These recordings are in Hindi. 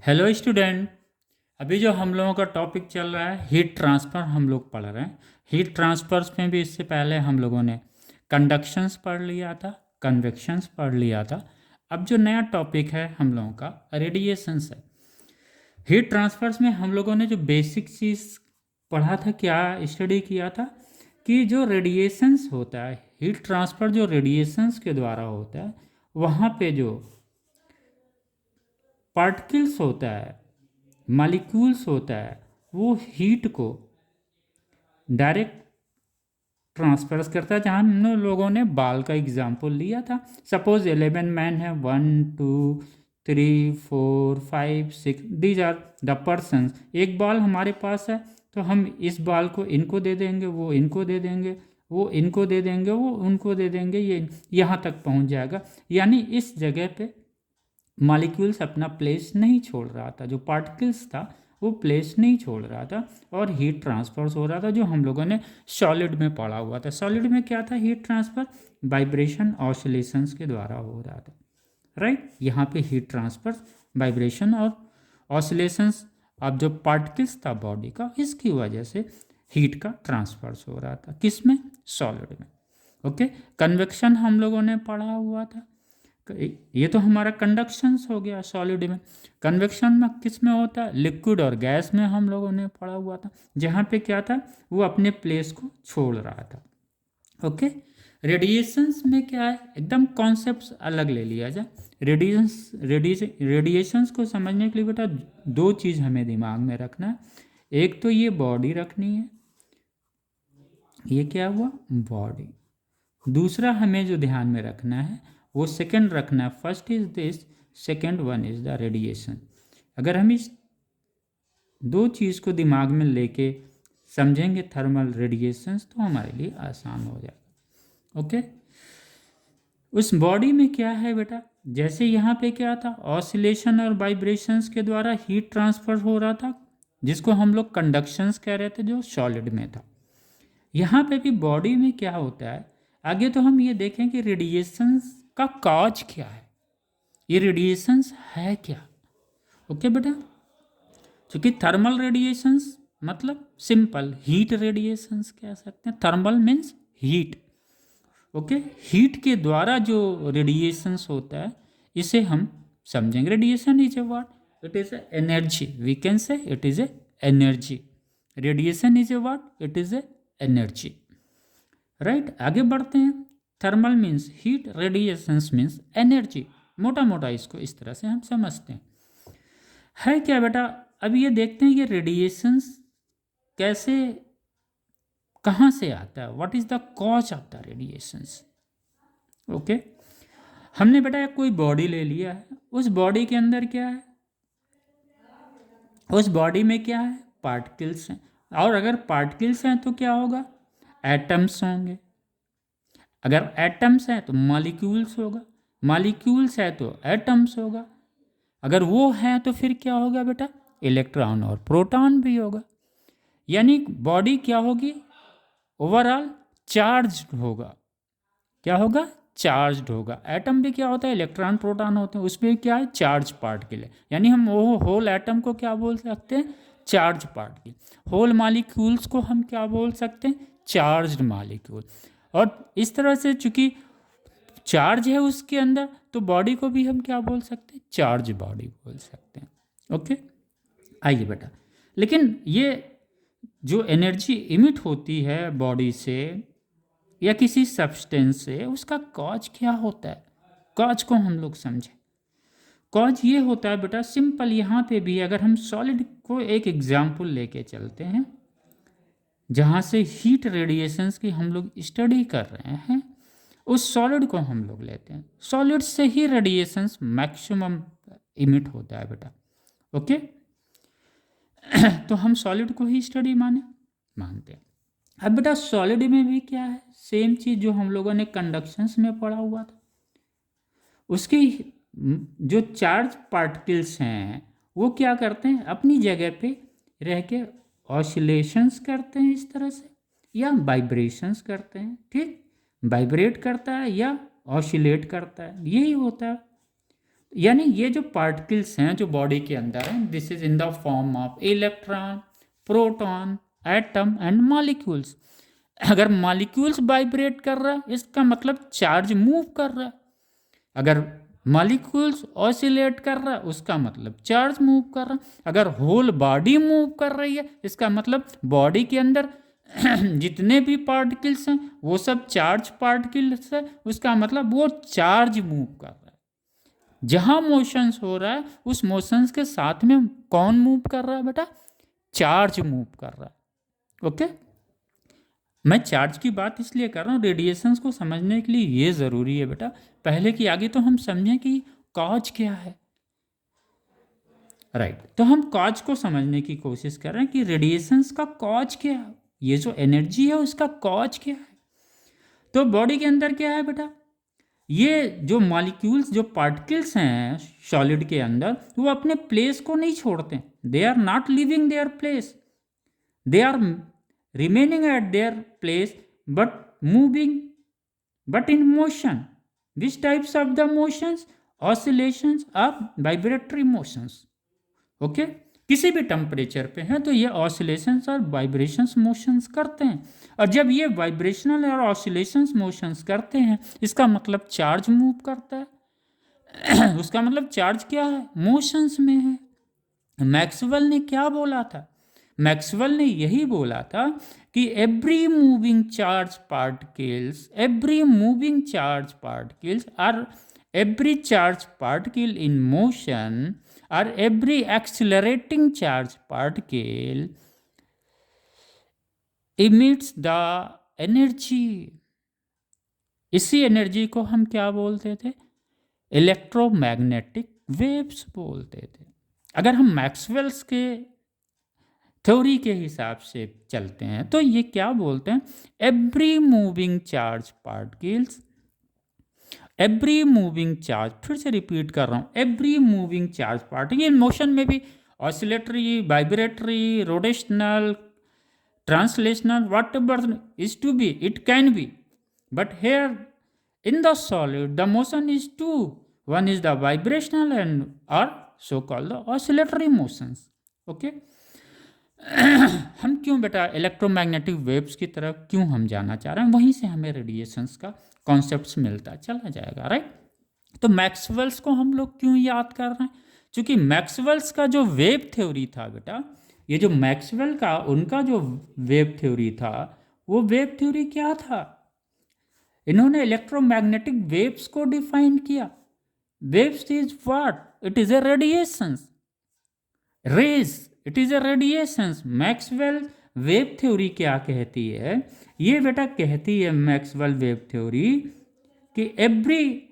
Hello student. अभी जो हम लोगों का टॉपिक चल रहा है हीट ट्रांसफ़र हम लोग पढ़ रहे हैं। हीट ट्रांसफर्स में भी इससे पहले हम लोगों ने कंडक्शंस पढ़ लिया था, कन्वेक्शंस पढ़ लिया था। अब जो नया टॉपिक है हम लोगों का रेडिएशंस है। हीट ट्रांसफर्स में हम लोगों ने जो बेसिक चीज़ पढ़ा था, क्या स्टडी किया था कि जो रेडिएशंस होता है, हीट ट्रांसफ़र जो रेडिएशंस के द्वारा होता है, वहाँ पे जो पार्टिकल्स होता है, मालिक्यूल्स होता है, वो हीट को डायरेक्ट ट्रांसफर करता है। जहाँ हम लोगों ने बाल का एग्जाम्पल लिया था। सपोज 11 मैन है, 1 2 3 4 5 6, दीज आर द पर्सन्स। एक बाल हमारे पास है तो हम इस बाल को इनको दे देंगे, वो इनको दे देंगे, वो इनको दे देंगे, वो उनको दे देंगे, ये यहाँ तक पहुँच जाएगा। यानी इस जगह पे मॉलिक्यूल्स अपना प्लेस नहीं छोड़ रहा था, जो पार्टिकल्स था वो प्लेस नहीं छोड़ रहा था और हीट ट्रांसफर हो रहा था, जो हम लोगों ने सॉलिड में पढ़ा हुआ था। सॉलिड में क्या था? हीट ट्रांसफर वाइब्रेशन ऑसिलेशंस के द्वारा हो रहा था, राइट। यहाँ पे हीट ट्रांसफर वाइब्रेशन और ऑसिलेशंस अब जो पार्टिकल्स था बॉडी का, इसकी वजह से हीट का ट्रांसफर हो रहा था। किस में? सॉलिड में। ओके। कन्वेक्शन हम लोगों ने पढ़ा हुआ था। ये तो हमारा कंडक्शंस हो गया सॉलिड में। कन्वेक्शन में किस में होता है? लिक्विड और गैस में हम लोगों ने पढ़ा हुआ था, जहाँ पे क्या था, वो अपने प्लेस को छोड़ रहा था। ओके। रेडिएशंस में क्या है, एकदम कॉन्सेप्ट अलग ले लिया जाए। रेडिएशंस को समझने के लिए बेटा दो चीज़ हमें दिमाग में रखना है। एक तो ये बॉडी रखनी है, ये क्या हुआ? बॉडी। दूसरा हमें जो ध्यान में रखना है वो सेकंड रखना है। First is this, second one is the radiation. अगर हम इस दो चीज़ को दिमाग में लेके समझेंगे थर्मल रेडिएशंस, तो हमारे लिए आसान हो जाएगा। ओके। उस बॉडी में क्या है बेटा, जैसे यहाँ पे क्या था, ऑसिलेशन और वाइब्रेशंस के द्वारा हीट ट्रांसफर हो रहा था, जिसको हम लोग कंडक्शंस कह रहे थे, जो सॉलिड में था। यहाँ पे भी बॉडी में क्या होता है, आगे तो हम ये देखें कि रेडिएशंस का कॉज क्या है, ये रेडिएशंस है क्या। ओके बेटा। क्योंकि थर्मल रेडिएशंस मतलब सिंपल हीट रेडिएशंस कह सकते हैं। Thermal means heat. Okay. Heat के द्वारा जो रेडिएशंस होता है, इसे हम समझेंगे। Radiation is a what? It is a energy. We can say it is a energy. Radiation is a what? It is a energy, right. आगे बढ़ते हैं। Thermal means heat, radiations means energy. मोटा मोटा इसको इस तरह से हम समझते हैं। है क्या बेटा? अब ये देखते हैं कि रेडिएशंस कैसे, कहाँ से आता है, what is the cause of the radiations. Okay. हमने बेटा कोई बॉडी ले लिया है, उस बॉडी के अंदर क्या है, उस बॉडी में क्या है, पार्टिकल्स हैं। और अगर पार्टिकल्स हैं तो क्या होगा? एटम्स होंगे। अगर एटम्स हैं तो मॉलिक्यूल्स होगा, मॉलिक्यूल्स है तो एटम्स होगा। अगर वो है तो फिर क्या होगा बेटा? इलेक्ट्रॉन और प्रोटॉन भी होगा। यानी बॉडी क्या होगी? ओवरऑल चार्ज्ड होगा। क्या होगा? चार्ज्ड होगा। एटम भी क्या होता है? इलेक्ट्रॉन प्रोटॉन होते हैं, उसमें क्या है? चार्ज पार्टिकल है। यानी हम वो होल एटम को क्या बोल सकते हैं? Charge particle. होल मॉलिक्यूल्स को हम क्या बोल सकते हैं? Charged molecule. और इस तरह से चूंकि चार्ज है उसके अंदर, तो बॉडी को भी हम क्या बोल सकते हैं? चार्ज बॉडी बोल सकते हैं। ओके। आइए बेटा, लेकिन ये जो एनर्जी इमिट होती है बॉडी से या किसी सब्सटेंस से, उसका कॉज क्या होता है? कॉज को हम लोग समझें। कॉज ये होता है बेटा सिंपल, यहाँ पे भी अगर हम सॉलिड को एक एग्जाम्पल लेके चलते हैं, जहाँ से हीट रेडिएशंस की हम लोग स्टडी कर रहे हैं, उस सॉलिड को हम लोग लेते हैं। सॉलिड से ही रेडिएशंस मैक्सिमम इमिट होता है बेटा। ओके। तो हम सॉलिड को ही स्टडी मानते हैं। अब बेटा सॉलिड में भी क्या है, सेम चीज़ जो हम लोगों ने कंडक्शंस में पढ़ा हुआ था। उसकी जो चार्ज पार्टिकल्स हैं वो क्या करते हैं? अपनी जगह पे रह के ऑसिलेशंस करते हैं इस तरह से, या वाइब्रेशंस करते हैं। ठीक, वाइब्रेट करता है या ऑसिलेट करता है, यही होता है। यानी ये जो पार्टिकल्स हैं जो बॉडी के अंदर हैं, this is in the form of electron, proton, atom and molecules. अगर मॉलिक्यूल्स वाइब्रेट कर रहा है इसका मतलब चार्ज मूव कर रहा है। अगर मॉलिक्यूल्स ऑसिलेट कर रहा है उसका मतलब चार्ज मूव कर रहा है। अगर होल बॉडी मूव कर रही है इसका मतलब बॉडी के अंदर जितने भी पार्टिकल्स हैं वो सब चार्ज पार्टिकल्स है, उसका मतलब वो चार्ज मूव कर रहा है। जहां मोशंस हो रहा है उस मोशंस के साथ में कौन मूव कर रहा है बेटा? चार्ज मूव कर रहा है। ओके, मैं चार्ज की बात इसलिए कर रहा हूँ, रेडिएशंस को समझने के लिए ये ज़रूरी है बेटा। पहले की आगे तो हम समझें कि कॉज क्या है। राइट, तो हम कॉज को समझने की कोशिश कर रहे हैं कि रेडिएशंस का कॉज क्या है, ये जो एनर्जी है उसका कॉज क्या है। तो बॉडी के अंदर क्या है बेटा? ये जो मॉलिक्यूल्स, जो पार्टिकल्स हैं सॉलिड के अंदर, वो अपने प्लेस को नहीं छोड़ते। They are not living their place, they are remaining at their place but moving, but in motion. Which types of the motions? Oscillations or vibratory motions. Okay, किसी भी टेम्परेचर पे है तो ये ऑसिलेशंस और वाइब्रेशंस मोशंस करते हैं। और जब ये वाइब्रेशनल और ऑसिलेशंस मोशंस करते हैं इसका मतलब चार्ज मूव करता है। उसका मतलब चार्ज क्या है? मोशंस में है। मैक्सवेल ने क्या बोला था? मैक्सवेल ने यही बोला था कि every moving charge particles are every charge particle in motion और every accelerating charge particle emits the energy. इसी एनर्जी को हम क्या बोलते थे? इलेक्ट्रोमैग्नेटिक वेव्स बोलते थे। अगर हम मैक्सवेल्स के थ्योरी के हिसाब से चलते हैं तो ये क्या बोलते हैं? Every moving charge particles, every moving charge, फिर से रिपीट कर रहा हूँ, every moving charge particle motion में भी oscillatory, vibratory, rotational, translational, whatever is to be, it can be, but here in the solid the motion is two. One is the vibrational and or so called the oscillatory motions. Okay. हम क्यों बेटा इलेक्ट्रोमैग्नेटिक वेव्स की तरफ क्यों हम जाना चाह रहे हैं? वहीं से हमें रेडिएशंस का कॉन्सेप्ट मिलता चला जाएगा। राइट, तो मैक्सवेल्स को हम लोग क्यों याद कर रहे हैं? क्योंकि मैक्सवेल्स का जो वेव थ्योरी था बेटा, ये जो मैक्सवेल का उनका जो वेव थ्योरी था, वो वेव थ्योरी क्या था? इन्होंने इलेक्ट्रोमैग्नेटिक वेव्स को डिफाइन किया। Waves is what? It is a radiations, rays, it is a radiations. Maxwell wave theory क्या कहती है? ये बेटा कहती है मैक्सवेल वेव थ्योरी कि एवरी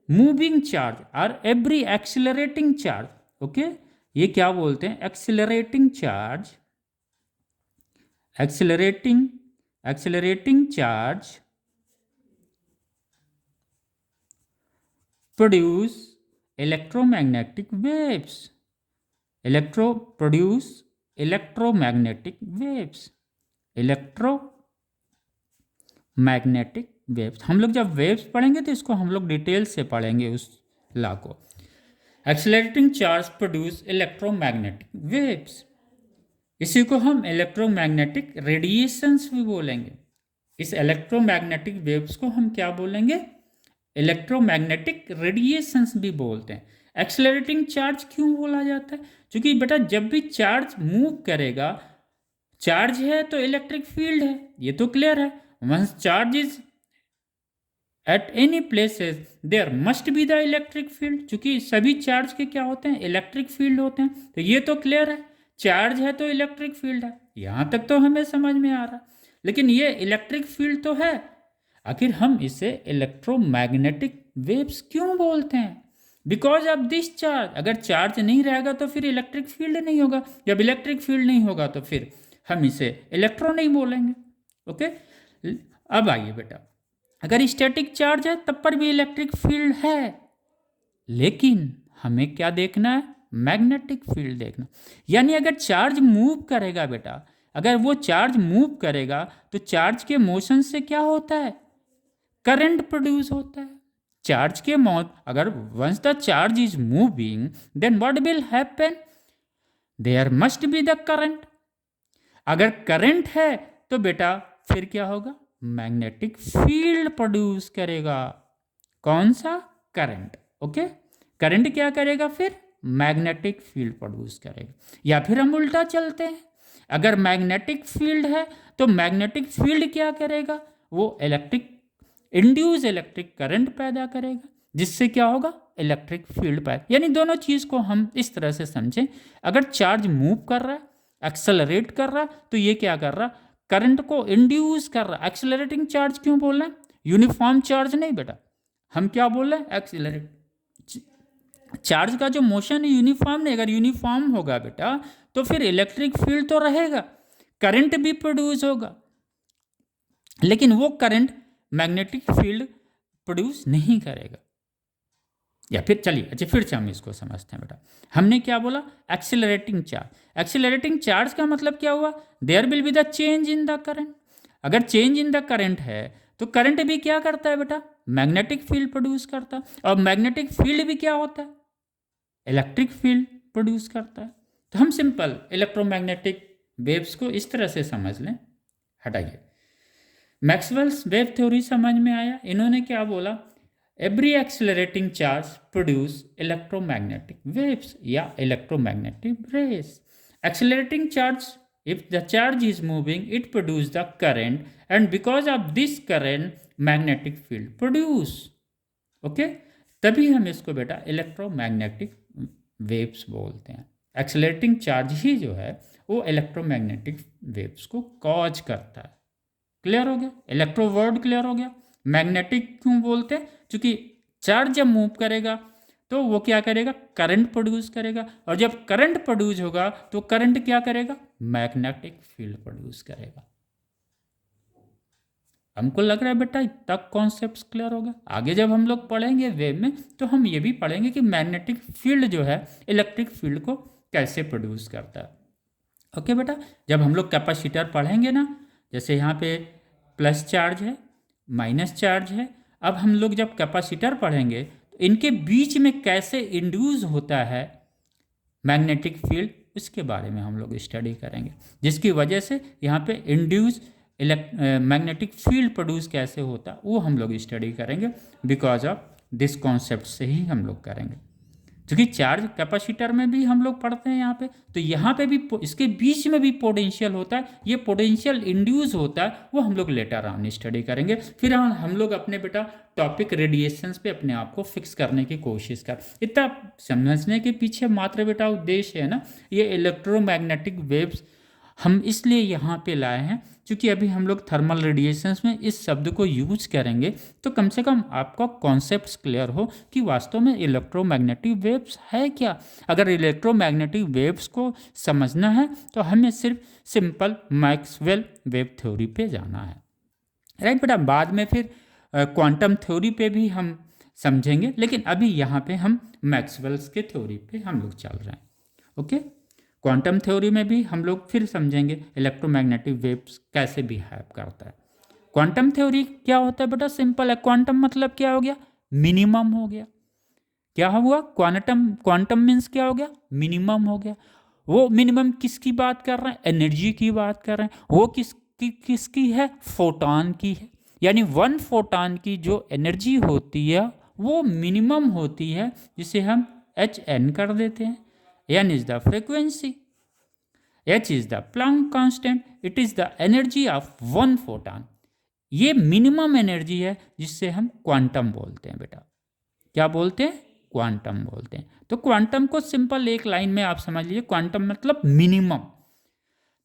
मूविंग चार्ज और एवरी एक्सिलरेटिंग चार्ज, ओके, ये क्या बोलते हैं? Accelerating charge, accelerating charge produce electromagnetic waves. Produce electromagnetic waves. Electromagnetic waves. हम लोग जब वेव्स पढ़ेंगे तो इसको हम लोग डिटेल से पढ़ेंगे उस लॉ को। Accelerating charge produce electromagnetic waves, इसी को हम इलेक्ट्रोमैग्नेटिक रेडिएशंस भी बोलेंगे। इस इलेक्ट्रोमैग्नेटिक वेव्स को हम क्या बोलेंगे? इलेक्ट्रोमैग्नेटिक रेडिएशंस भी बोलते हैं। एक्सेलरेटिंग चार्ज क्यों बोला जाता है? क्योंकि बेटा जब भी चार्ज मूव करेगा, चार्ज है तो इलेक्ट्रिक फील्ड है, ये तो क्लियर है। Once charge is at any places there must be the electric field, क्योंकि सभी चार्ज के क्या होते हैं? इलेक्ट्रिक फील्ड होते हैं। तो ये तो क्लियर है, चार्ज है तो इलेक्ट्रिक फील्ड है, यहाँ तक तो हमें समझ में आ रहा। लेकिन ये इलेक्ट्रिक फील्ड तो है, आखिर हम इसे इलेक्ट्रोमैग्नेटिक वेव्स क्यों बोलते हैं? Because of this charge. अगर चार्ज नहीं रहेगा तो फिर इलेक्ट्रिक फील्ड नहीं होगा, जब इलेक्ट्रिक फील्ड नहीं होगा तो फिर हम इसे इलेक्ट्रो नहीं बोलेंगे। ओके, अब आइए बेटा, अगर स्टैटिक चार्ज है तब पर भी इलेक्ट्रिक फील्ड है, लेकिन हमें क्या देखना है? मैग्नेटिक फील्ड देखना। यानी अगर चार्ज मूव करेगा बेटा, अगर वो चार्ज मूव करेगा तो चार्ज के मोशन से क्या होता है? करंट प्रोड्यूस होता है। चार्ज के मौत, अगर once the charge is moving then what will happen, there must be the current. अगर करंट है तो बेटा फिर क्या होगा, मैग्नेटिक फील्ड प्रोड्यूस करेगा। कौन सा, करंट। ओके, करंट क्या करेगा फिर, मैग्नेटिक फील्ड प्रोड्यूस करेगा। या फिर हम उल्टा चलते हैं, अगर मैग्नेटिक फील्ड है तो मैग्नेटिक फील्ड क्या करेगा, वो इंड्यूस इलेक्ट्रिक करंट पैदा करेगा, जिससे क्या होगा, इलेक्ट्रिक फील्ड पैदा। यानी दोनों चीज को हम इस तरह से समझें, अगर चार्ज मूव कर रहा है, एक्सेलरेट कर रहा है, तो ये क्या कर रहा, करंट को इंड्यूस कर रहा है। एक्सेलरेटिंग चार्ज क्यों बोल रहे हैं, यूनिफॉर्म चार्ज नहीं बेटा, हम क्या बोल रहे हैं, एक्सेलरेट चार्ज का जो मोशन है यूनिफॉर्म नहीं। अगर यूनिफॉर्म होगा बेटा तो फिर इलेक्ट्रिक फील्ड तो रहेगा, करंट भी प्रोड्यूस होगा, लेकिन वो करंट मैग्नेटिक फील्ड प्रोड्यूस नहीं करेगा। या फिर चलिए, अच्छा फिर से हम इसको समझते हैं बेटा। हमने क्या बोला, एक्सेलरेटिंग चार्ज। एक्सेलरेटिंग चार्ज का मतलब क्या हुआ, there will be the change in the current. अगर चेंज इन द करंट है तो करंट भी क्या करता है बेटा, मैग्नेटिक फील्ड प्रोड्यूस करता है। और मैग्नेटिक फील्ड भी क्या होता है, इलेक्ट्रिक फील्ड प्रोड्यूस करता है। तो हम सिंपल इलेक्ट्रोमैग्नेटिक वेव्स को इस तरह से समझ लें। हटाइए, मैक्सवेल्स वेव थ्योरी समझ में आया। इन्होंने क्या बोला, every accelerating charge produce electromagnetic waves या electromagnetic rays. Accelerating charge, if the charge is moving it produce the current and because of this current magnetic field produce। Okay, तभी हम इसको बेटा इलेक्ट्रोमैग्नेटिक वेव्स बोलते हैं। एक्सेलरेटिंग चार्ज ही जो है वो इलेक्ट्रोमैग्नेटिक वेव्स को कॉज करता है। क्लियर हो गया, इलेक्ट्रो वर्ड क्लियर हो गया। मैग्नेटिक क्यों बोलते हैं, क्योंकि चार्ज जब मूव करेगा तो वो क्या करेगा, करंट प्रोड्यूस करेगा, और जब करंट प्रोड्यूस होगा तो करंट क्या करेगा, मैग्नेटिक फील्ड प्रोड्यूस करेगा। हमको लग रहा है बेटा तक कॉन्सेप्ट्स क्लियर हो गया। आगे जब हम लोग पढ़ेंगे वेव में तो हम ये भी पढ़ेंगे कि मैग्नेटिक फील्ड जो है इलेक्ट्रिक फील्ड को कैसे प्रोड्यूस करता है। ओके बेटा, जब हम लोग कैपेसिटर पढ़ेंगे ना, जैसे यहाँ पे प्लस चार्ज है, माइनस चार्ज है, अब हम लोग जब कैपेसिटर पढ़ेंगे तो इनके बीच में कैसे इंड्यूस होता है मैग्नेटिक फील्ड, इसके बारे में हम लोग स्टडी करेंगे, जिसकी वजह से यहाँ पे इंड्यूस मैग्नेटिक फील्ड प्रोड्यूस कैसे होता है वो हम लोग स्टडी करेंगे। बिकॉज ऑफ दिस कॉन्सेप्ट से ही हम लोग करेंगे, क्योंकि चार्ज कैपेसिटर में भी हम लोग पढ़ते हैं यहाँ पे, तो यहाँ पे भी इसके बीच में भी पोटेंशियल होता है, ये पोटेंशियल इंड्यूस होता है, वो हम लोग लेटर ऑन स्टडी करेंगे। फिर हम लोग अपने बेटा टॉपिक रेडिएशंस पे अपने आप को फिक्स करने की कोशिश कर। इतना समझने के पीछे मात्र बेटा उद्देश्य है ना, ये इलेक्ट्रोमैग्नेटिक वेव्स हम इसलिए यहाँ पे लाए हैं क्योंकि अभी हम लोग थर्मल रेडिएशंस में इस शब्द को यूज करेंगे, तो कम से कम आपका कॉन्सेप्ट्स क्लियर हो कि वास्तव में इलेक्ट्रोमैग्नेटिक वेव्स है क्या। अगर इलेक्ट्रोमैग्नेटिक वेव्स को समझना है तो हमें सिर्फ सिंपल मैक्सवेल वेव थ्योरी पे जाना है, राइट बेटा। बाद में फिर क्वांटम थ्योरी पे भी हम समझेंगे, लेकिन अभी यहाँ पे हम मैक्सवेल्स के थ्योरी पे हम लोग चल रहे हैं। ओके, क्वांटम थ्योरी में भी हम लोग फिर समझेंगे इलेक्ट्रोमैग्नेटिक वेव्स कैसे बिहेव करता है। क्वांटम थ्योरी क्या होता है बेटा, सिंपल है। क्वांटम मतलब क्या हो गया, मिनिमम हो गया। क्या हुआ, क्वांटम मीन्स क्या हो गया, मिनिमम हो गया। वो मिनिमम किसकी बात कर रहे हैं, एनर्जी की बात कर रहे हैं। वो किसकी है, फोटॉन की है। यानी 1 फोटॉन की जो एनर्जी होती है वो मिनिमम होती है, जिसे हम Hn कर देते हैं। n is the frequency, h is the Planck constant, it is the energy of 1 photon। ये मिनिमम एनर्जी है जिससे हम क्वांटम बोलते हैं बेटा। क्या बोलते हैं, क्वांटम बोलते हैं। तो क्वांटम को सिंपल एक लाइन में आप समझ लीजिए, क्वांटम मतलब मिनिमम।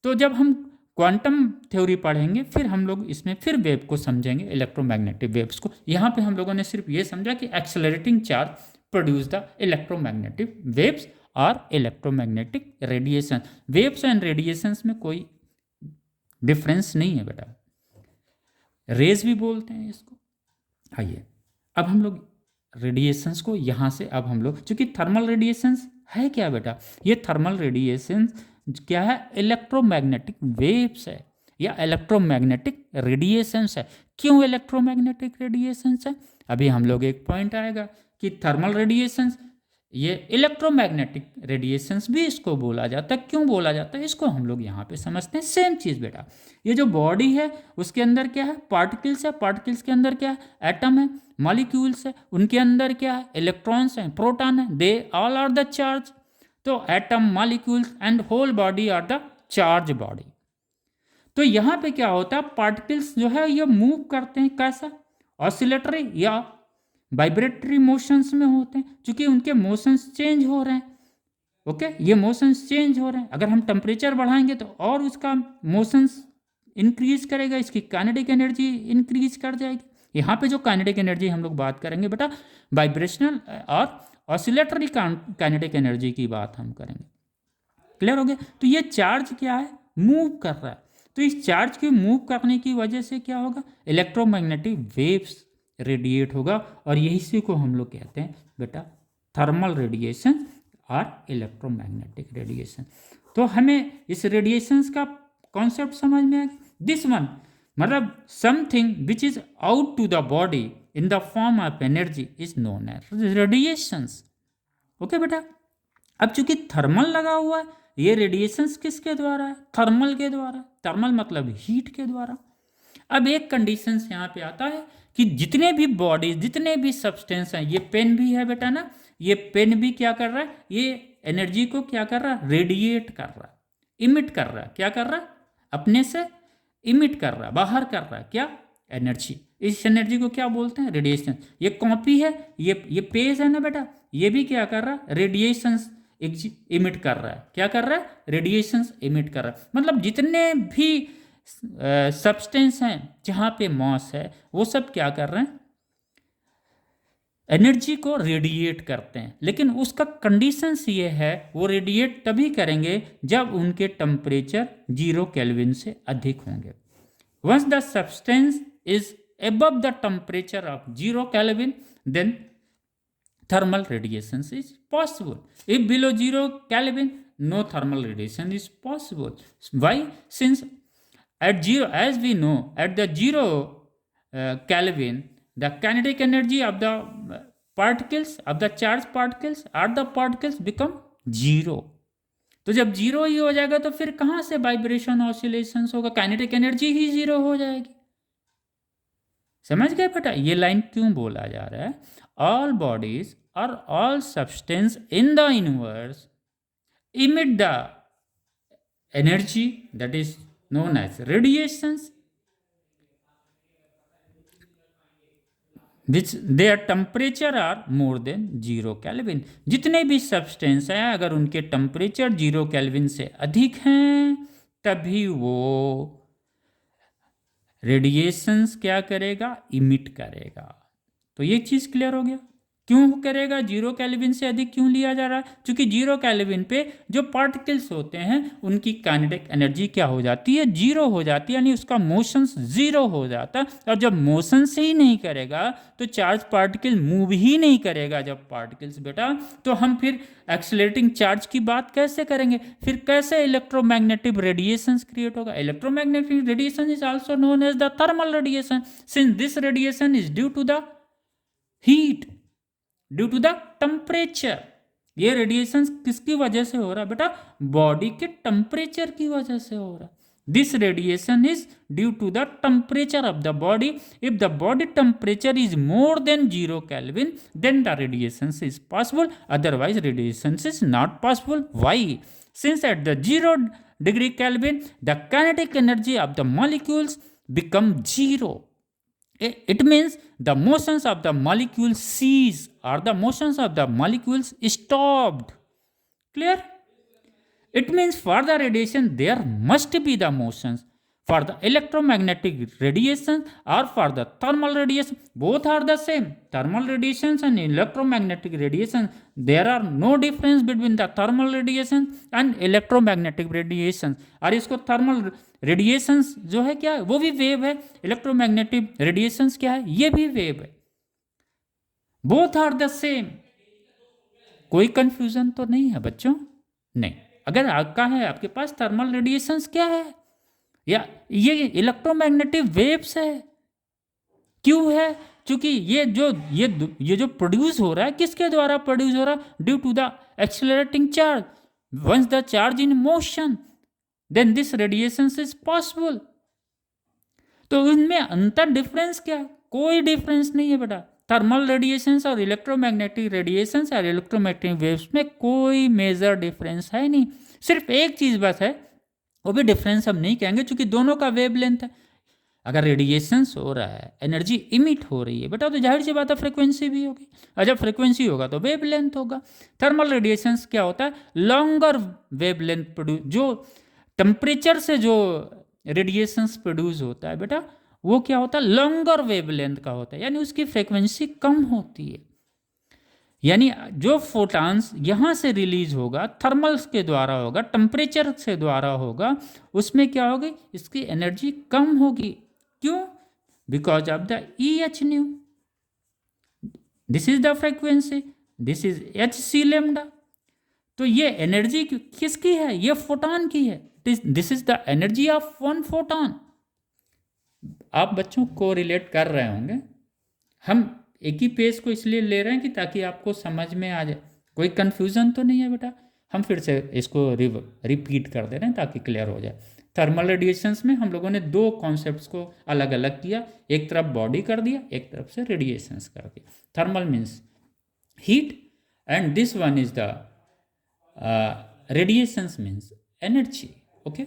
तो जब हम क्वांटम थ्योरी पढ़ेंगे फिर हम लोग इसमें फिर वेव को समझेंगे, इलेक्ट्रोमैग्नेटिक वेव्स को। यहाँ पे हम लोगों ने सिर्फ ये समझा कि accelerating charge produce the electromagnetic waves और electromagnetic radiation. Waves and radiations में कोई डिफरेंस नहीं है बेटा, रेज भी बोलते हैं इसको। आइए अब हम लोग रेडिएशंस को यहाँ से अब हम लोग, चूंकि थर्मल रेडिएशंस है क्या बेटा, ये थर्मल रेडिएशंस क्या है, इलेक्ट्रोमैग्नेटिक वेव्स है या इलेक्ट्रोमैग्नेटिक रेडिएशंस है। क्यों इलेक्ट्रोमैग्नेटिक रेडिएशंस है? अभी हम लोग एक पॉइंट आएगा कि थर्मल रेडिएशंस, ये इलेक्ट्रोमैग्नेटिक रेडिएशंस भी इसको बोला जाता है। क्यों बोला जाता है इसको हम लोग यहाँ पे समझते हैं। सेम चीज़ बेटा, ये जो बॉडी है उसके अंदर क्या है? पार्टिकल्स है। पार्टिकल्स के अंदर क्या है? एटम है, मॉलिक्यूल्स है। उनके अंदर क्या है? इलेक्ट्रॉन्स हैं, प्रोटॉन है। They all are the charge. तो atom, molecules and whole body are the charge body. तो यहाँ पे क्या होता है? पार्टिकल्स जो है ये मूव करते हैं, कैसा? ऑसिलेटरी या वाइब्रेटरी मोशंस में होते हैं, क्योंकि उनके मोशंस चेंज हो रहे हैं। ओके, ये मोशंस चेंज हो रहे हैं। अगर हम टेम्परेचर बढ़ाएंगे तो और उसका मोशंस इंक्रीज करेगा, इसकी काइनेटिक एनर्जी इंक्रीज कर जाएगी। यहाँ पे जो काइनेटिक एनर्जी हम लोग बात करेंगे बेटा, वाइब्रेशनल और ऑसिलेटरी काइनेटिक एनर्जी की बात हम करेंगे। क्लियर हो गया? तो ये चार्ज क्या है? मूव कर रहा है। तो इस चार्ज के मूव करने की वजह से क्या होगा? इलेक्ट्रोमैग्नेटिक वेव्स रेडिएट होगा, और यही से को हम लोग कहते हैं बेटा थर्मल रेडिएशन और इलेक्ट्रोमैग्नेटिक रेडिएशन। तो हमें इस रेडिएशंस का कॉन्सेप्ट समझ में आ गया। दिस वन मतलब something which is out to the body in the form of energy is known as radiations. Okay बेटा, अब चूंकि थर्मल लगा हुआ है, ये रेडिएशंस किसके द्वारा है? थर्मल के द्वारा। थर्मल मतलब हीट के द्वारा। अब एक कंडीशन यहाँ पे आता है कि जितने भी बॉडीज, जितने भी सब्सटेंस हैं, ये पेन भी है बेटा ना, ये पेन भी क्या कर रहा है? ये एनर्जी को क्या कर रहा है? रेडिएट कर रहा है, इमिट कर रहा है। क्या कर रहा है? अपने से इमिट कर रहा है, बाहर कर रहा है। क्या? एनर्जी। इस एनर्जी को क्या बोलते हैं? रेडिएशन। ये कॉपी है, ये पेज है ना बेटा, ये भी क्या कर रहा है? रेडिएशंस इमिट कर रहा है। क्या कर रहा है? रेडिएशंस इमिट कर रहा है। मतलब जितने भी सब्सटेंस हैं जहाँ पे मॉस है, वो सब क्या कर रहे हैं? एनर्जी को रेडिएट करते हैं। लेकिन उसका कंडीशंस ये है, वो रेडिएट तभी करेंगे जब उनके टेम्परेचर 0 केल्विन से अधिक होंगे। Once the substance is above the temperature of 0 Kelvin, then thermal radiation is possible. If below 0 Kelvin, no thermal radiation is possible. Why? Since at 0, as we know, at the 0 Kelvin, the kinetic energy of the particles, of the charged particles, or the particles become 0. तो जब 0 ही हो जाएगा तो फिर कहाँ से वाइब्रेशन ऑसिलेशंस होगा? काइनेटिक एनर्जी ही 0 हो जाएगी। समझ गए बेटा? ये लाइन क्यों बोला जा रहा है? ऑल बॉडीज और all substance in the universe emit the energy that is known as radiations, which their temperature are more than 0 Kelvin. जितने भी सब्सटेंस हैं, अगर उनके टेम्परेचर 0 केल्विन से अधिक हैं, तभी वो रेडिएशंस क्या करेगा? इमिट करेगा। तो ये चीज़ क्लियर हो गया? क्यों करेगा? 0 केल्विन से अधिक क्यों लिया जा रहा है? क्योंकि 0 केल्विन पे जो पार्टिकल्स होते हैं उनकी काइनेटिक एनर्जी क्या हो जाती है? 0 हो जाती है, यानी उसका मोशंस 0 हो जाता है। और जब मोशंस ही नहीं करेगा तो चार्ज पार्टिकल मूव ही नहीं करेगा। जब पार्टिकल्स बेटा, तो हम फिर एक्सेलरेटिंग चार्ज की बात कैसे करेंगे? फिर कैसे इलेक्ट्रोमैग्नेटिक रेडिएशंस क्रिएट होगा? Electromagnetic radiation is also known as the thermal radiation, since this radiation is due to the heat, due to the temperature. ये रेडिएशन किसकी वजह से हो रहा है बेटा? बॉडी के टेम्परेचर की वजह से हो रहा है। This radiation is due to the temperature of the body. If the body temperature is more than 0 kelvin, then the radiation is possible, otherwise radiation is not possible. Why? Since at the 0 degree kelvin the kinetic energy of the molecules become 0. It means the motions of the molecules cease, or the motions of the molecules stopped. Clear? It means for the radiation there must be the motions. For the electromagnetic radiation or for the thermal radiation, both are the same. Thermal radiations and electromagnetic radiation, there are no difference between the thermal radiation and electromagnetic radiation. और इसको thermal रेडिएशंस जो है क्या है? वो भी वेव है। इलेक्ट्रोमैग्नेटिक रेडिएशंस क्या है? ये भी वेव है। Both are the same. कोई कंफ्यूजन तो नहीं है बच्चों? नहीं। अगर आपका है, आपके पास थर्मल रेडिएशंस क्या है, या ये इलेक्ट्रोमैग्नेटिक वेव्स है, क्यों है? क्योंकि ये जो प्रोड्यूस हो रहा है, किसके द्वारा प्रोड्यूस हो रहा है? Due to the accelerating charge. Once the charge in motion then this radiation is possible. तो इनमें अंतर डिफरेंस क्या है? कोई डिफरेंस नहीं है बेटा। थर्मल रेडिएशंस और इलेक्ट्रोमैग्नेटिक रेडिएशंस और इलेक्ट्रोमैग्नेटिक वेव्स में कोई मेजर डिफरेंस है नहीं। सिर्फ एक चीज़ बस है, वो भी डिफरेंस हम नहीं कहेंगे क्योंकि दोनों का वेवलेंथ है। अगर रेडिएशंस हो रहा है, एनर्जी इमिट हो रही है बेटा, तो जाहिर सी बात है फ्रिक्वेंसी भी होगी, और जब फ्रिक्वेंसी होगा तो वेवलेंथ होगा। थर्मल रेडिएशंस क्या होता है? लॉन्गर वेवलेंथ प्रोड्यूस, जो टेम्परेचर से जो रेडिएशंस प्रोड्यूस होता है बेटा, वो क्या होता है? लॉन्गर वेवलेंथ का होता है, यानी उसकी फ्रिक्वेंसी कम होती है। यानी जो फोटॉन्स यहाँ से रिलीज होगा, थर्मल्स के द्वारा होगा, टेम्परेचर से द्वारा होगा, उसमें क्या होगी? इसकी एनर्जी कम होगी। क्यों? Because of the E H nu. This is the frequency, this is H C lambda. तो ये एनर्जी किसकी है? ये फोटॉन की है। This is the energy of one photon. आप बच्चों को रिलेट कर रहे होंगे। हम एक ही पेज को इसलिए ले रहे हैं कि ताकि आपको समझ में आ जाए, कोई कन्फ्यूज़न तो नहीं है बेटा। हम फिर से इसको रिपीट कर दे रहे हैं ताकि क्लियर हो जाए। थर्मल रेडिएशंस में हम लोगों ने दो कॉन्सेप्ट्स को अलग अलग किया, एक तरफ बॉडी कर दिया, एक तरफ से रेडिएशंस कर दिया। Thermal means heat and this one is the radiations means energy. Okay,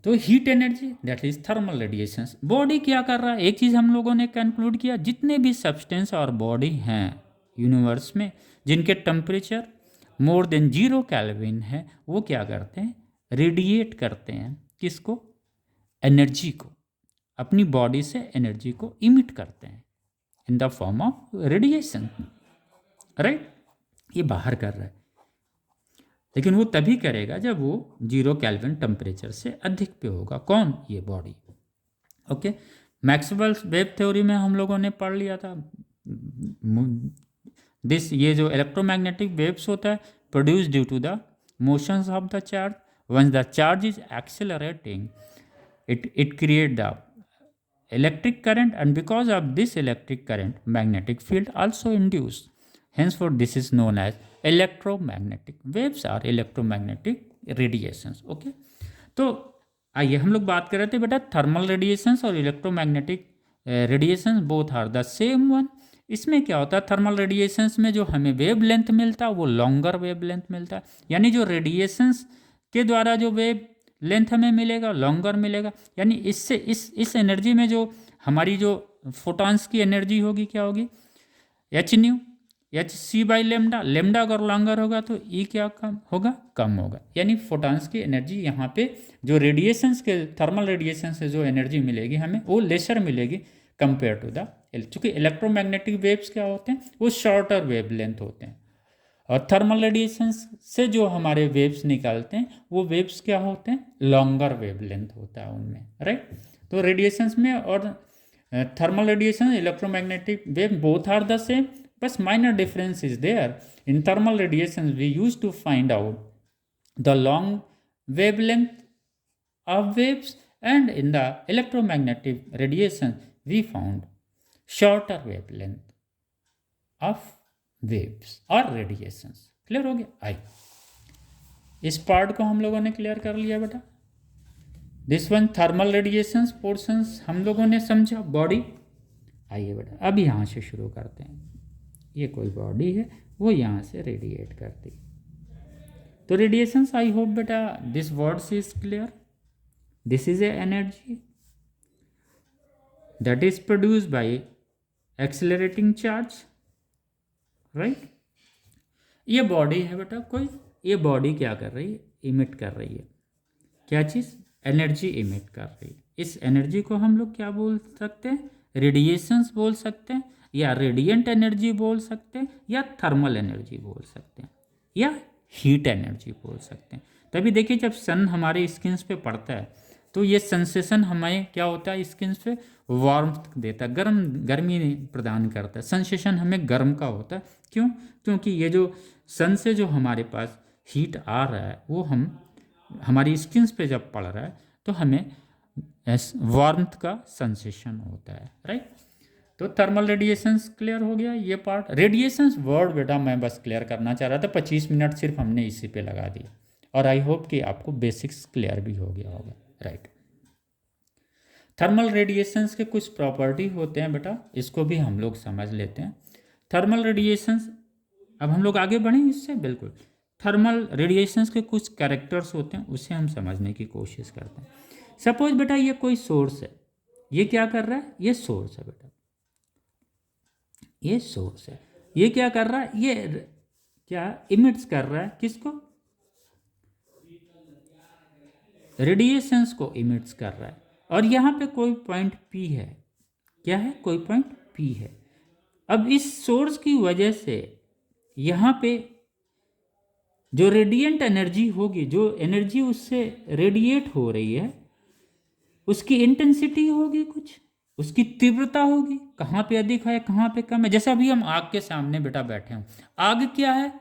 तो heat energy that is thermal radiations. Body क्या कर रहा है? एक चीज़ हम लोगों ने कंक्लूड किया, जितने भी सब्सटेंस और बॉडी हैं यूनिवर्स में जिनके टेम्परेचर मोर देन 0 केल्विन है, वो क्या करते हैं? रेडिएट करते हैं। किसको? एनर्जी को। अपनी बॉडी से एनर्जी को इमिट करते हैं इन the form of radiation. Right, ये बाहर कर रहा है, लेकिन वो तभी करेगा जब वो 0 केल्विन टेम्परेचर से अधिक पे होगा। कौन? ये body. Okay, Maxwell's wave theory में हम लोगों ने पढ़ लिया था ये जो इलेक्ट्रोमैग्नेटिक वेव्स होता है produce due to the motions of the charge. Once the charge is accelerating it create the electric current, and because of this electric current magnetic field also induced. Henceforth this is known as electromagnetic waves or electromagnetic radiations. Okay, तो आइए हम लोग बात कर रहे थे बेटा थर्मल रेडिएशंस और electromagnetic radiations both are the same one. इसमें क्या होता है? थर्मल रेडिएशंस में जो हमें वेव लेंथ मिलता है वो लॉन्गर वेव लेंथ मिलता है, यानी जो रेडिएशंस के द्वारा जो वेव लेंथ हमें मिलेगा लॉन्गर मिलेगा। यानी इससे इस एनर्जी में जो हमारी जो फोटॉन्स की एनर्जी होगी क्या होगी? H nu, H C by lambda. Lambda अगर लॉन्गर होगा तो ई क्या कम होगा? कम होगा। यानी फोटॉन्स की एनर्जी यहाँ पे जो रेडिएशंस के थर्मल रेडिएशन से जो एनर्जी मिलेगी हमें वो लेसर मिलेगी कंपेयर टू द, चूँकि इलेक्ट्रोमैग्नेटिक वेव्स क्या होते हैं? वो शॉर्टर वेव लेंथ होते हैं, और थर्मल रेडिएशंस से जो हमारे वेव्स निकलते हैं वो वेव्स क्या होते हैं? लॉन्गर वेव लेंथ होता है उनमें। राइट, तो रेडिएशंस में और thermal radiation electromagnetic wave both are the same, बस minor difference is there. In thermal radiation we use to find out the long wavelength of waves, and in the electromagnetic radiation we found shorter wavelength of waves or radiations. Clear हो गया? आई इस पार्ट को हम लोगों ने क्लियर कर लिया बेटा। This one thermal radiations portions हम लोगों ने समझा। बॉडी, आइए बेटा अब यहाँ से शुरू करते हैं। ये कोई बॉडी है, वो यहाँ से रेडिएट करती है। तो रेडिएशंस, आई होप बेटा this words is clear. This is a energy that is produced by accelerating charge, right? ये बॉडी है बेटा कोई, ये बॉडी क्या कर रही है? इमिट कर रही है। क्या चीज़? एनर्जी इमिट कर रही है। इस एनर्जी को हम लोग क्या बोल सकते हैं? रेडिएशंस बोल सकते हैं, या रेडिएंट एनर्जी बोल सकते हैं, या थर्मल एनर्जी बोल सकते हैं, या हीट एनर्जी बोल सकते हैं। तभी देखिए जब सन हमारे स्किन पे पड़ता है तो ये सेंसेशन हमें क्या होता है? स्किन पे वार्मथ देता है, गर्मी प्रदान करता है। सेंसेशन हमें गर्म का होता है। क्यों? क्योंकि ये जो सन से जो हमारे पास हीट आ रहा है वो हमारी स्किन पे जब पड़ रहा है तो हमें वार्मथ का सेंसेशन होता है, राइट। तो थर्मल रेडिएशंस क्लियर हो गया ये पार्ट। रेडिएशंस वर्ड बेटा मैं बस क्लियर करना चाह रहा था, 25 मिनट सिर्फ हमने इसी पे लगा दिया, और आई होप कि आपको बेसिक्स क्लियर भी हो गया होगा, राइट। थर्मल रेडिएशंस के कुछ प्रॉपर्टी होते हैं बेटा, इसको भी हम लोग समझ लेते हैं। थर्मल रेडिएशंस, अब हम लोग आगे बढ़ें इससे, बिल्कुल। थर्मल रेडिएशंस के कुछ कैरेक्टर्स होते हैं, उसे हम समझने की कोशिश करते हैं। सपोज बेटा ये कोई सोर्स है, ये क्या कर रहा है, ये सोर्स है बेटा, ये सोर्स है, ये क्या कर रहा है, ये क्या इमिट्स कर रहा है, किसको, रेडिएशंस को इमिट्स कर रहा है। और यहाँ पे कोई पॉइंट P है, क्या है, कोई पॉइंट P है। अब इस सोर्स की वजह से यहाँ पे जो रेडिएंट एनर्जी होगी, जो एनर्जी उससे रेडिएट हो रही है, उसकी इंटेंसिटी होगी कुछ, उसकी तीव्रता होगी, कहाँ पे अधिक है कहाँ पे कम है। जैसे अभी हम आग के सामने बेटा बैठे हों, आग क्या है,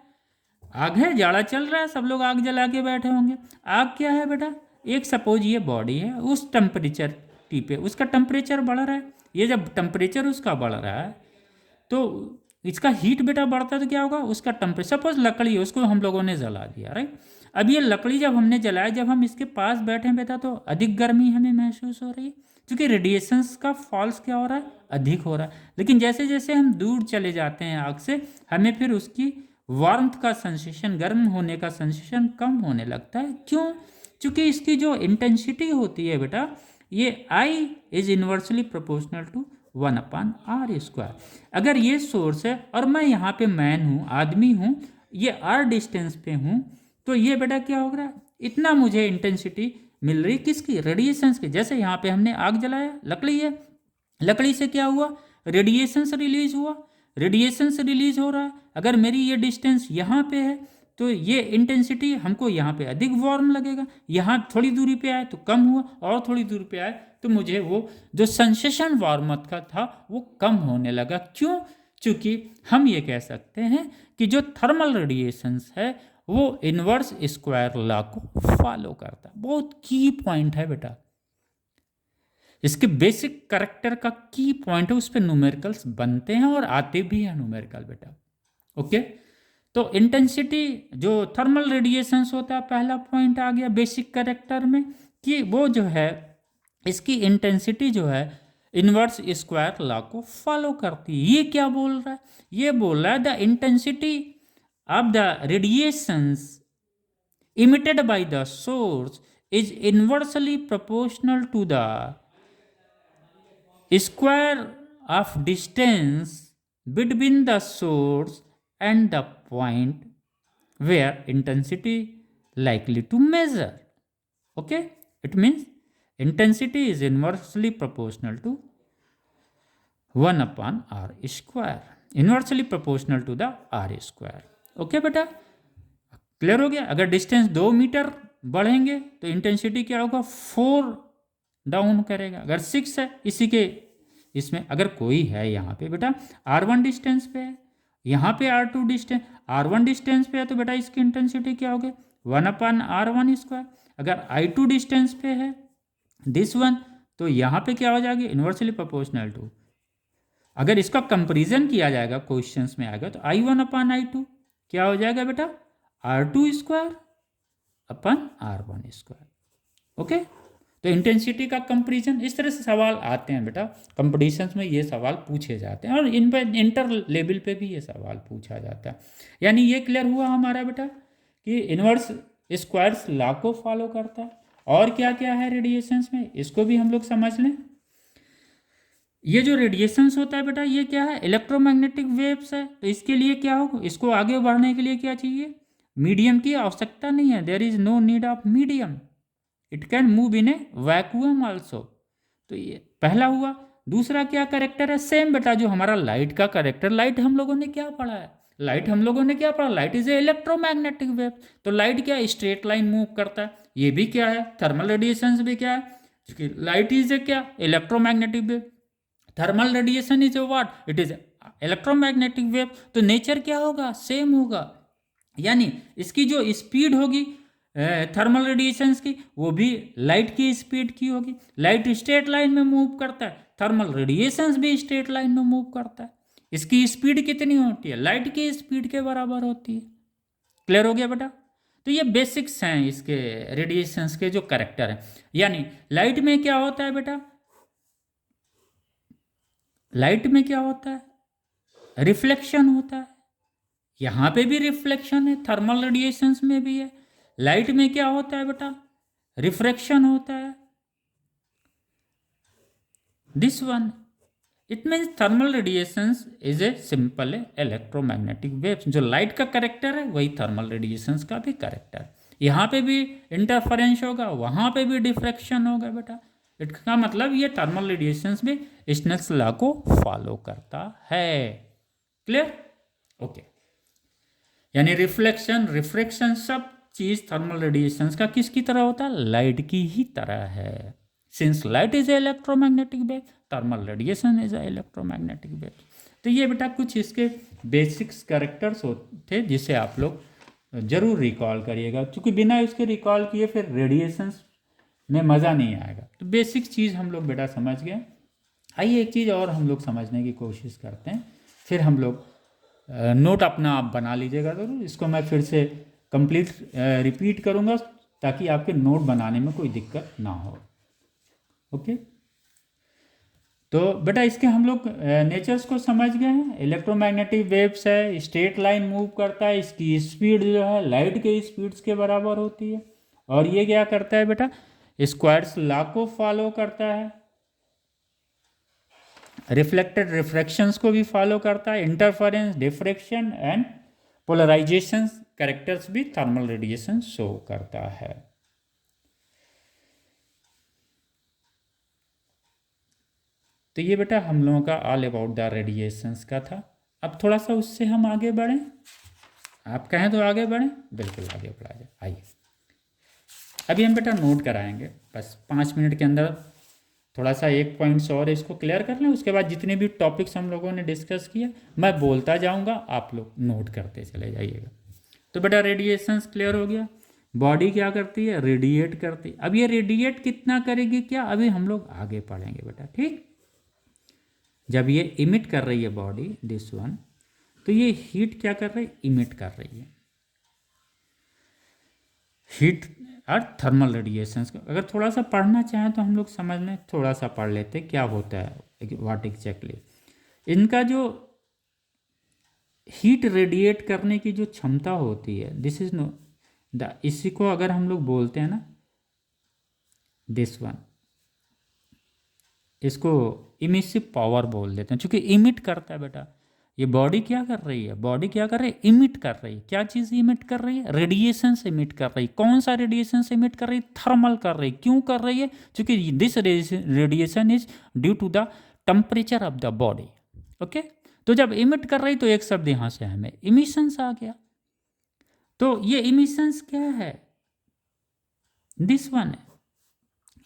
आग है, जाड़ा चल रहा है, सब लोग आग जला के बैठे होंगे। आग क्या है बेटा, एक सपोज ये बॉडी है, उस टेम्परेचर टी पे उसका टेम्परेचर बढ़ रहा है। ये जब टेम्परेचर उसका बढ़ रहा है तो इसका हीट बेटा बढ़ता है, तो क्या होगा, उसका टेम्परेचर, सपोज लकड़ी है, उसको हम लोगों ने जला दिया, राइट। अब ये लकड़ी जब हमने जलाया, जब हम इसके पास बैठे हैं बेटा, तो अधिक गर्मी हमें महसूस हो रही है, क्योंकि रेडिएशंस का फॉल्स क्या हो रहा है, अधिक हो रहा है। लेकिन जैसे जैसे हम दूर चले जाते हैं आग से, हमें फिर उसकी वार्मथ का सेंसेशन, गर्म होने का सेंसेशन कम होने लगता है। क्यों, क्योंकि इसकी जो इंटेंसिटी होती है बेटा, ये I is inversely proportional to 1/r²। अगर ये सोर्स है और मैं यहाँ पे मैन हूँ, आदमी हूँ, ये r डिस्टेंस पे हूँ, तो ये बेटा क्या हो रहा है, इतना मुझे इंटेंसिटी मिल रही, किसकी, रेडिएशंस की। जैसे यहाँ पे हमने आग जलाया, लकड़ी है, लकड़ी से क्या हुआ, रेडिएशंस रिलीज हुआ, रेडिएशंस रिलीज हो रहा है। अगर मेरी ये डिस्टेंस यहाँ पे है तो ये इंटेंसिटी हमको यहाँ पे अधिक वार्म लगेगा, यहाँ थोड़ी दूरी पे आए तो कम हुआ, और थोड़ी दूरी पे आए तो मुझे वो जो सेंसेशन वार्मथ का था वो कम होने लगा। क्यों, क्योंकि हम ये कह सकते हैं कि जो थर्मल रेडिएशंस है वो इनवर्स स्क्वायर लॉ को फॉलो करता है। बहुत की पॉइंट है बेटा, इसके बेसिक करेक्टर का की पॉइंट है, उस पर न्यूमेरिकल्स बनते हैं और आते भी हैं न्यूमेरिकल बेटा, ओके। तो इंटेंसिटी जो थर्मल रेडिएशंस होता है, पहला पॉइंट आ गया बेसिक करेक्टर में, कि वो जो है इसकी इंटेंसिटी जो है इनवर्स स्क्वायर लॉ को फॉलो करती है। ये क्या बोल रहा है, ये बोल रहा है the intensity of the radiations emitted by the source is inversely proportional to the square of distance between the source and the point where intensity likely to measure. Okay, it means intensity is inversely proportional to 1/r², inversely proportional to the r²। Okay बेटा, क्लियर हो गया। अगर डिस्टेंस 2 मीटर बढ़ेंगे तो इंटेंसिटी क्या होगा, 4 डाउन करेगा। अगर 6 है, इसी के इसमें अगर कोई है यहाँ पे बेटा R1 डिस्टेंस पे है, यहाँ पे R2 डिस्टेंस, R1 डिस्टेंस पे है तो बेटा इसकी इंटेंसिटी क्या होगी, 1/r²। अगर I2 डिस्टेंस पे है दिस वन, तो यहाँ पे क्या हो जाएगी, इन्वर्सली प्रोपोर्शनल टू। अगर इसका कंपेरिजन किया जाएगा, क्वेश्चंस में आएगा, तो I1/I2 क्या हो जाएगा बेटा, R2²/R1²। ओके, तो इंटेंसिटी का कंपेरिजन, इस तरह से सवाल आते हैं बेटा, कंपटीशंस में ये सवाल पूछे जाते हैं, और इन पर इंटर लेवल पे भी ये सवाल पूछा जाता है। यानी ये क्लियर हुआ हमारा बेटा कि इनवर्स स्क्वायर्स लॉ को फॉलो करता है। और क्या क्या है रेडिएशंस में, इसको भी हम लोग समझ लें। ये जो रेडिएशंस होता है बेटा, ये क्या है, इलेक्ट्रोमैग्नेटिक वेव्स है। तो इसके लिए क्या हो, इसको आगे बढ़ने के लिए क्या चाहिए, मीडियम की आवश्यकता नहीं है, there is no need of medium, it can move in a vacuum also. तो ये पहला हुआ। दूसरा क्या करेक्टर है, सेम बेटा जो हमारा लाइट का करेक्टर, लाइट हम लोगों ने क्या पढ़ा है, लाइट हम लोगों ने क्या पढ़ा, light is a electromagnetic wave. तो लाइट क्या, स्ट्रेट लाइन मूव करता है। ये भी क्या है, थर्मल रेडिएशंस भी क्या है, क्योंकि लाइट इज ए क्या, electromagnetic wave. Thermal radiation is a what, it is electromagnetic wave. तो नेचर क्या होगा, सेम होगा। यानी इसकी जो स्पीड होगी, थर्मल रेडिएशंस की, वो भी लाइट की स्पीड की होगी। लाइट स्ट्रेट लाइन में मूव करता है, थर्मल रेडिएशंस भी स्ट्रेट लाइन में मूव करता है। इसकी स्पीड कितनी होती है? लाइट की स्पीड के बराबर होती है। क्लियर हो गया बेटा? तो ये बेसिक्स हैं इसके रेडिएशंस के जो करेक्टर हैं। यानी लाइट में क्या होता है बेटा? लाइट में क्या होता है? रिफ्लेक्शन होता है। यहां पे भी रिफ्लेक्शन है, थर्मल रेडिएशंस में भी है। लाइट में क्या होता है बेटा? रिफ्रैक्शन होता है। This one, it means thermal radiations is a simple electromagnetic waves. जो लाइट का करेक्टर है वही थर्मल रेडिएशंस का भी करेक्टर। यहाँ पे भी इंटरफेरेंस होगा, वहाँ पे भी डिफ्रैक्शन होगा बेटा। इसका मतलब ये थर्मल रेडिएशंस भी स्नेल्स लॉ को फॉलो करता है। क्लियर? ओके। यानी रिफ्लेक्शन, रिफ्रैक्शन सब चीज थर्मल रेडिएशंस का किसकी तरह होता है? लाइट की ही तरह है। Since light is a electromagnetic wave, thermal radiation is A electromagnetic wave. तो ये बेटा कुछ इसके बेसिक्स कैरेक्टर्स होते जिसे आप लोग जरूर रिकॉल करिएगा, क्योंकि बिना इसके रिकॉल किए फिर रेडिएशंस में मज़ा नहीं आएगा। तो बेसिक चीज़ हम लोग बेटा समझ गए। आइए एक चीज़ और हम लोग समझने की कोशिश करते हैं, फिर हम लोग नोट अपना आप बना लीजिएगा ज़रूर। इसको मैं फिर से कंप्लीट रिपीट करूँगा ताकि आपके नोट बनाने में कोई दिक्कत ना हो। ओके, तो बेटा इसके हम लोग नेचर्स को समझ गए हैं। इलेक्ट्रोमैग्नेटिक वेव्स है, स्ट्रेट लाइन मूव करता है, इसकी स्पीड जो है लाइट के स्पीड्स के बराबर होती है। और ये क्या करता है बेटा? स्क्वायर्स लॉ को फॉलो करता है, रिफ्लेक्टेड रिफ्रैक्शंस को भी फॉलो करता है, interference, diffraction and polarisation characters भी थर्मल रेडिएशन शो करता है। तो ये बेटा हम लोगों का ऑल अबाउट द रेडिएशंस का था। अब थोड़ा सा उससे हम आगे बढ़ें, आप कहें तो आगे बढ़ें, बिल्कुल आगे बढ़ा जाए। आइए अभी हम बेटा नोट कराएंगे, बस 5 मिनट के अंदर थोड़ा सा एक पॉइंट्स और इसको क्लियर कर लें। उसके बाद जितने भी टॉपिक्स हम लोगों ने डिस्कस किए मैं बोलता जाऊंगा, आप लोग नोट करते चले जाइएगा। तो बेटा रेडिएशंस क्लियर हो गया। बॉडी क्या करती है? रेडिएट करती है। अब ये रेडिएट कितना करेगी क्या, अभी हम लोग आगे पढ़ेंगे बेटा, ठीक। जब ये इमिट कर रही है बॉडी, दिस वन, तो ये हीट क्या कर रही है? इमिट कर रही है हीट और थर्मल रेडिएशंस को। अगर थोड़ा सा पढ़ना चाहें तो हम लोग समझ लें, थोड़ा सा पढ़ लेते क्या होता है व्हाट एग्जैक्टली। इनका जो हीट रेडिएट करने की जो क्षमता होती है, दिस इज नो द, इसी को अगर हम लोग बोलते हैं ना, दिस वन, इसको इमिसिव पावर बोल देते हैं, क्योंकि इमिट करता है बेटा। ये बॉडी क्या कर रही है? बॉडी क्या कर रही है? इमिट कर रही है। क्या चीज़ इमिट कर रही है? रेडिएशन से इमिट कर रही है। कौन सा रेडिएशन से इमिट कर रही है? थर्मल कर रही है। क्यों कर रही है? क्योंकि this radiation is due to the temperature of the body. Okay, तो जब इमिट कर रही तो एक शब्द यहाँ से हमें इमिशंस आ गया। तो ये इमिशंस क्या है? दिस वन है।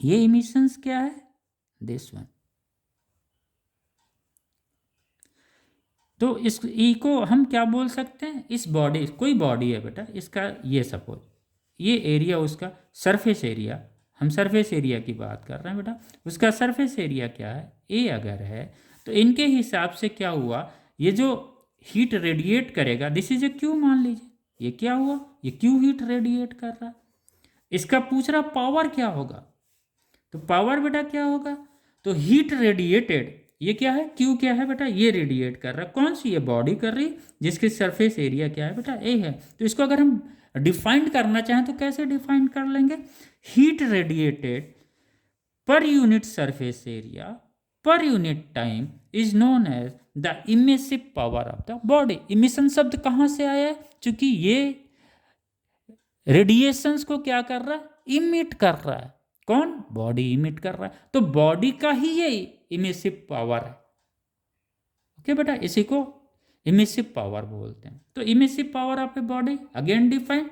ये इमिशंस क्या है? This one. तो इस ई को हम क्या बोल सकते हैं? इस बॉडी, कोई बॉडी है बेटा, इसका ये सपोज ये एरिया, उसका सरफेस एरिया, हम सरफेस एरिया की बात कर रहे हैं बेटा। उसका सरफेस एरिया क्या है? ए अगर है तो इनके हिसाब से क्या हुआ? ये जो हीट रेडिएट करेगा, दिस इज ए क्यू मान लीजिए। ये क्या हुआ? ये क्यू हीट रेडिएट कर रहा है। इसका पूछ रहा पावर क्या होगा? तो पावर बेटा क्या होगा? तो हीट रेडिएटेड, ये क्या है? क्यू क्या है बेटा? ये रेडिएट कर रहा है। कौन सी? ये बॉडी कर रही, जिसके सरफेस एरिया क्या है बेटा? ए है। तो इसको अगर हम डिफाइन करना चाहें तो कैसे डिफाइन कर लेंगे? Heat radiated per unit surface area per unit time is known as the emissive power of the body. Emission शब्द कहाँ से आया है? क्योंकि ये रेडिएशंस को क्या कर रहा है? इमिट कर रहा है। कौन? बॉडी इमिट कर रहा है। तो बॉडी का ही ये इमिसिव पावर है। ओके बेटा, इसी को इमिसिव पावर बोलते हैं। तो emissive power of a body again define,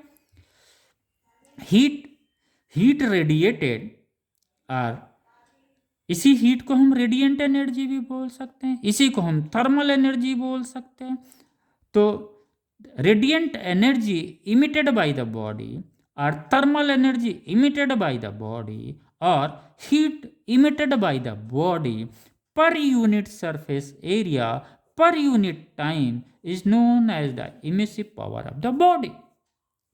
heat radiated, और इसी हीट को हम रेडिएंट एनर्जी भी बोल सकते हैं, इसी को हम थर्मल एनर्जी बोल सकते हैं। तो radiant energy emitted by the body are thermal energy emitted by the body or heat emitted by the body per unit surface area per unit time is known as the emissive power of the body.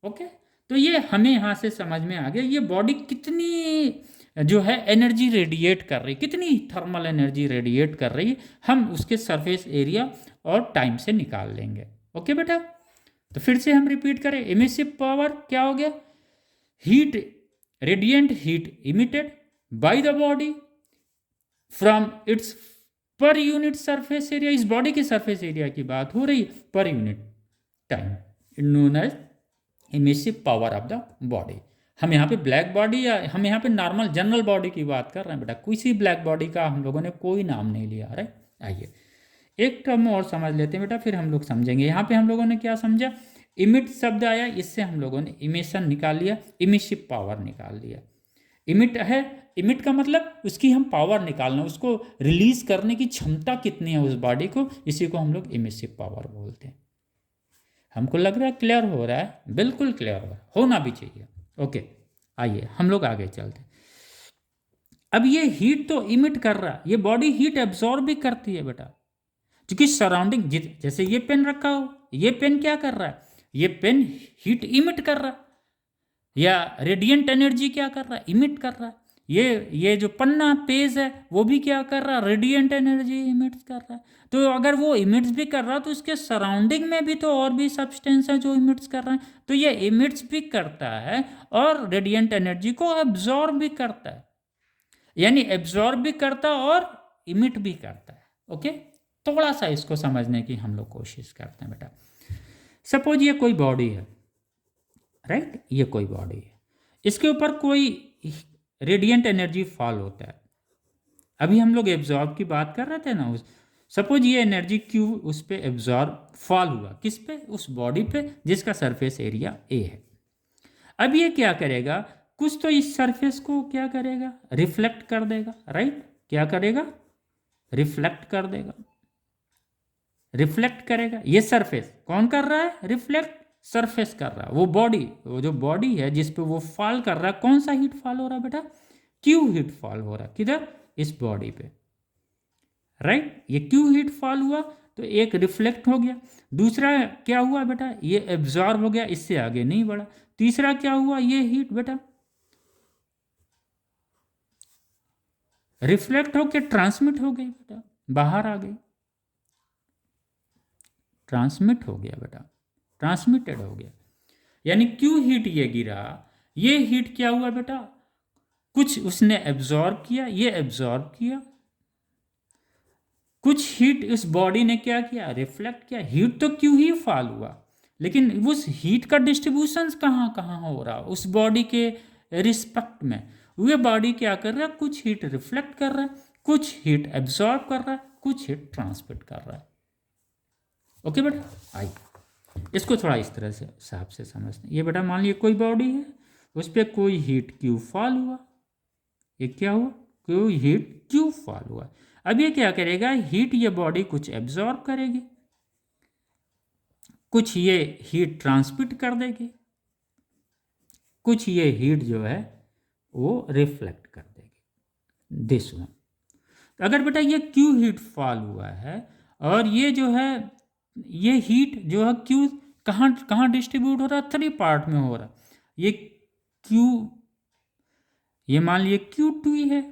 Okay, तो ये हमें यहाँ से समझ में आ गया ये बॉडी कितनी जो है एनर्जी रेडिएट कर रही, कितनी थर्मल एनर्जी रेडिएट कर रही, हम उसके सरफेस एरिया और टाइम से निकाल लेंगे। ओके बेटा, तो फिर से हम रिपीट करें, इमिसिव पावर क्या हो गया, heat, radiant heat emitted by the body from its per unit surface area, इस बॉडी के सरफेस एरिया की बात हो रही, per unit time known as emissive power of the body. हम यहाँ पे ब्लैक बॉडी या हम यहाँ पे नॉर्मल जनरल बॉडी की बात कर रहे हैं बेटा, किसी ब्लैक बॉडी का हम लोगों ने कोई नाम नहीं लिया। अरे आइए एक टर्म और समझ लेते हैं बेटा, फिर हम लोग समझेंगे। यहाँ पे हम लोगों ने क्या समझा, इमिट शब्द आया, इससे हम लोगों ने इमिशन निकाल लिया, इमिसिव पावर निकाल लिया। इमिट है, इमिट का मतलब उसकी हम पावर निकालना, उसको रिलीज करने की क्षमता कितनी है उस बॉडी को, इसी को हम लोग इमिसिव पावर बोलते हैं। हमको लग रहा है क्लियर हो रहा है, बिल्कुल क्लियर हो रहा है, होना भी चाहिए। ओके आइए हम लोग आगे चलते हैं। अब ये हीट तो इमिट कर रहा है, ये बॉडी हीट एब्जॉर्ब भी करती है बेटा, क्योंकि सराउंडिंग, जैसे ये पेन रखा हो, ये पेन क्या कर रहा है, ये पेन हीट इमिट कर रहा है, या रेडिएंट एनर्जी क्या कर रहा है, इमिट कर रहा है। ये जो पन्ना पेज है वो भी क्या कर रहा है, रेडिएंट एनर्जी इमिट कर रहा है। तो अगर वो इमिट्स भी कर रहा है तो इसके सराउंडिंग में भी तो और भी सब्सटेंस है जो इमिट्स कर रहे हैं, तो ये इमिट्स भी करता है और रेडिएंट एनर्जी को एब्जॉर्ब भी करता है, यानी एब्जॉर्ब भी करता है और इमिट भी करता है। ओके, थोड़ा सा इसको समझने की हम लोग कोशिश करते हैं बेटा। सपोज ये कोई बॉडी है, राइट, ये कोई बॉडी है, इसके ऊपर कोई रेडिएंट एनर्जी फॉल होता है। अभी हम लोग एब्जॉर्ब की बात कर रहे थे ना, सपोज ये एनर्जी क्यू उस पर एब्जॉर्ब फॉल हुआ, किस पे, उस बॉडी पे जिसका सरफेस एरिया ए है। अब ये क्या करेगा, कुछ तो इस सरफेस को क्या करेगा, रिफ्लेक्ट कर देगा, राइट, क्या करेगा, रिफ्लेक्ट कर देगा, रिफ्लेक्ट करेगा। ये सरफेस कौन कर रहा है, रिफ्लेक्ट सरफेस कर रहा है, वो बॉडी, वो जो बॉडी है जिस पे वो फॉल कर रहा है, कौन सा हीट फॉल हो रहा है बेटा, क्यू हीट फॉल हो रहा है, किधर, इस बॉडी पे, राइट। ये क्यू हीट फॉल हुआ तो एक रिफ्लेक्ट हो गया, दूसरा क्या हुआ बेटा, ये एब्जॉर्ब हो गया, इससे आगे नहीं बढ़ा। तीसरा क्या हुआ, ये हीट बेटा रिफ्लेक्ट होकर ट्रांसमिट हो गई बेटा, बाहर आ गई, ट्रांसमिट हो गया बेटा, ट्रांसमिटेड हो गया, यानी क्यू हीट ये गिरा, ये हीट क्या हुआ बेटा, कुछ उसने एब्जॉर्ब किया, ये एब्जॉर्ब किया, कुछ हीट इस बॉडी ने क्या किया, रिफ्लेक्ट किया। हीट तो क्यों ही फॉल हुआ, लेकिन उस हीट का डिस्ट्रीब्यूशन कहाँ कहाँ हो रहा, उस बॉडी के रिस्पेक्ट में। वह बॉडी क्या कर रहा है, कुछ हीट रिफ्लेक्ट कर रहा है, कुछ हीट एब्जॉर्ब कर रहा है, कुछ हीट ट्रांसमिट कर रहा है। ओके बेटा, आइए इसको थोड़ा इस तरह से हिसाब से समझते हैं। ये बेटा मान लीजिए कोई बॉडी है, उस पर कोई हीट क्यू फॉल हुआ, ये क्या हुआ, कोई हीट क्यू फॉल हुआ। अब ये क्या करेगा, हीट ये बॉडी कुछ एब्जॉर्ब करेगी, कुछ ये हीट ट्रांसमिट कर देगी, कुछ ये हीट जो है वो रिफ्लेक्ट कर देगी, दिस वन। अगर बेटा ये क्यू हीट फॉल हुआ है और ये जो है, ये हीट जो है क्यू कहाँ कहाँ डिस्ट्रीब्यूट हो रहा है, 3 पार्ट में हो रहा है। ये क्यू, ये मान लिए Q2 है,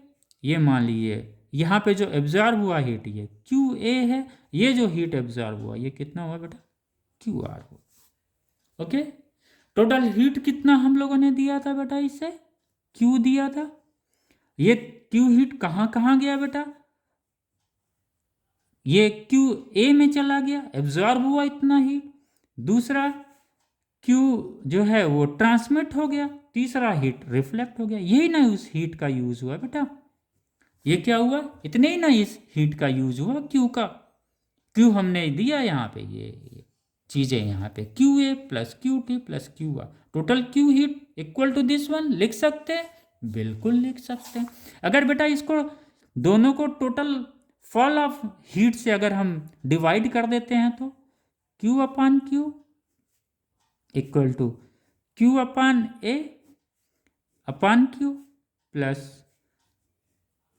ये मान लिए यहाँ पे जो एब्जॉर्ब हुआ हीट ये QA है, ये जो हीट एब्जॉर्ब हुआ ये कितना हुआ बेटा, QR हुआ। ओके, टोटल हीट कितना हम लोगों ने दिया था बेटा, इससे Q दिया था। ये Q हीट कहाँ कहाँ गया बेटा, ये QA में चला गया, एब्जॉर्ब हुआ इतना हीट। दूसरा Q जो है वो ट्रांसमिट हो गया, तीसरा हीट रिफ्लेक्ट हो गया। यही ना उस हीट का यूज हुआ बेटा, ये क्या हुआ, इतने ही ना इस हीट का यूज हुआ, क्यू का, क्यू हमने दिया यहाँ पे, ये चीजें यहाँ पे QA plus QT plus QR, total Q heat equal to this one, लिख सकते हैं, बिल्कुल लिख सकते हैं। अगर बेटा इसको दोनों को टोटल फॉल ऑफ हीट से अगर हम डिवाइड कर देते हैं तो Q/Q equal to Q upon A upon Q plus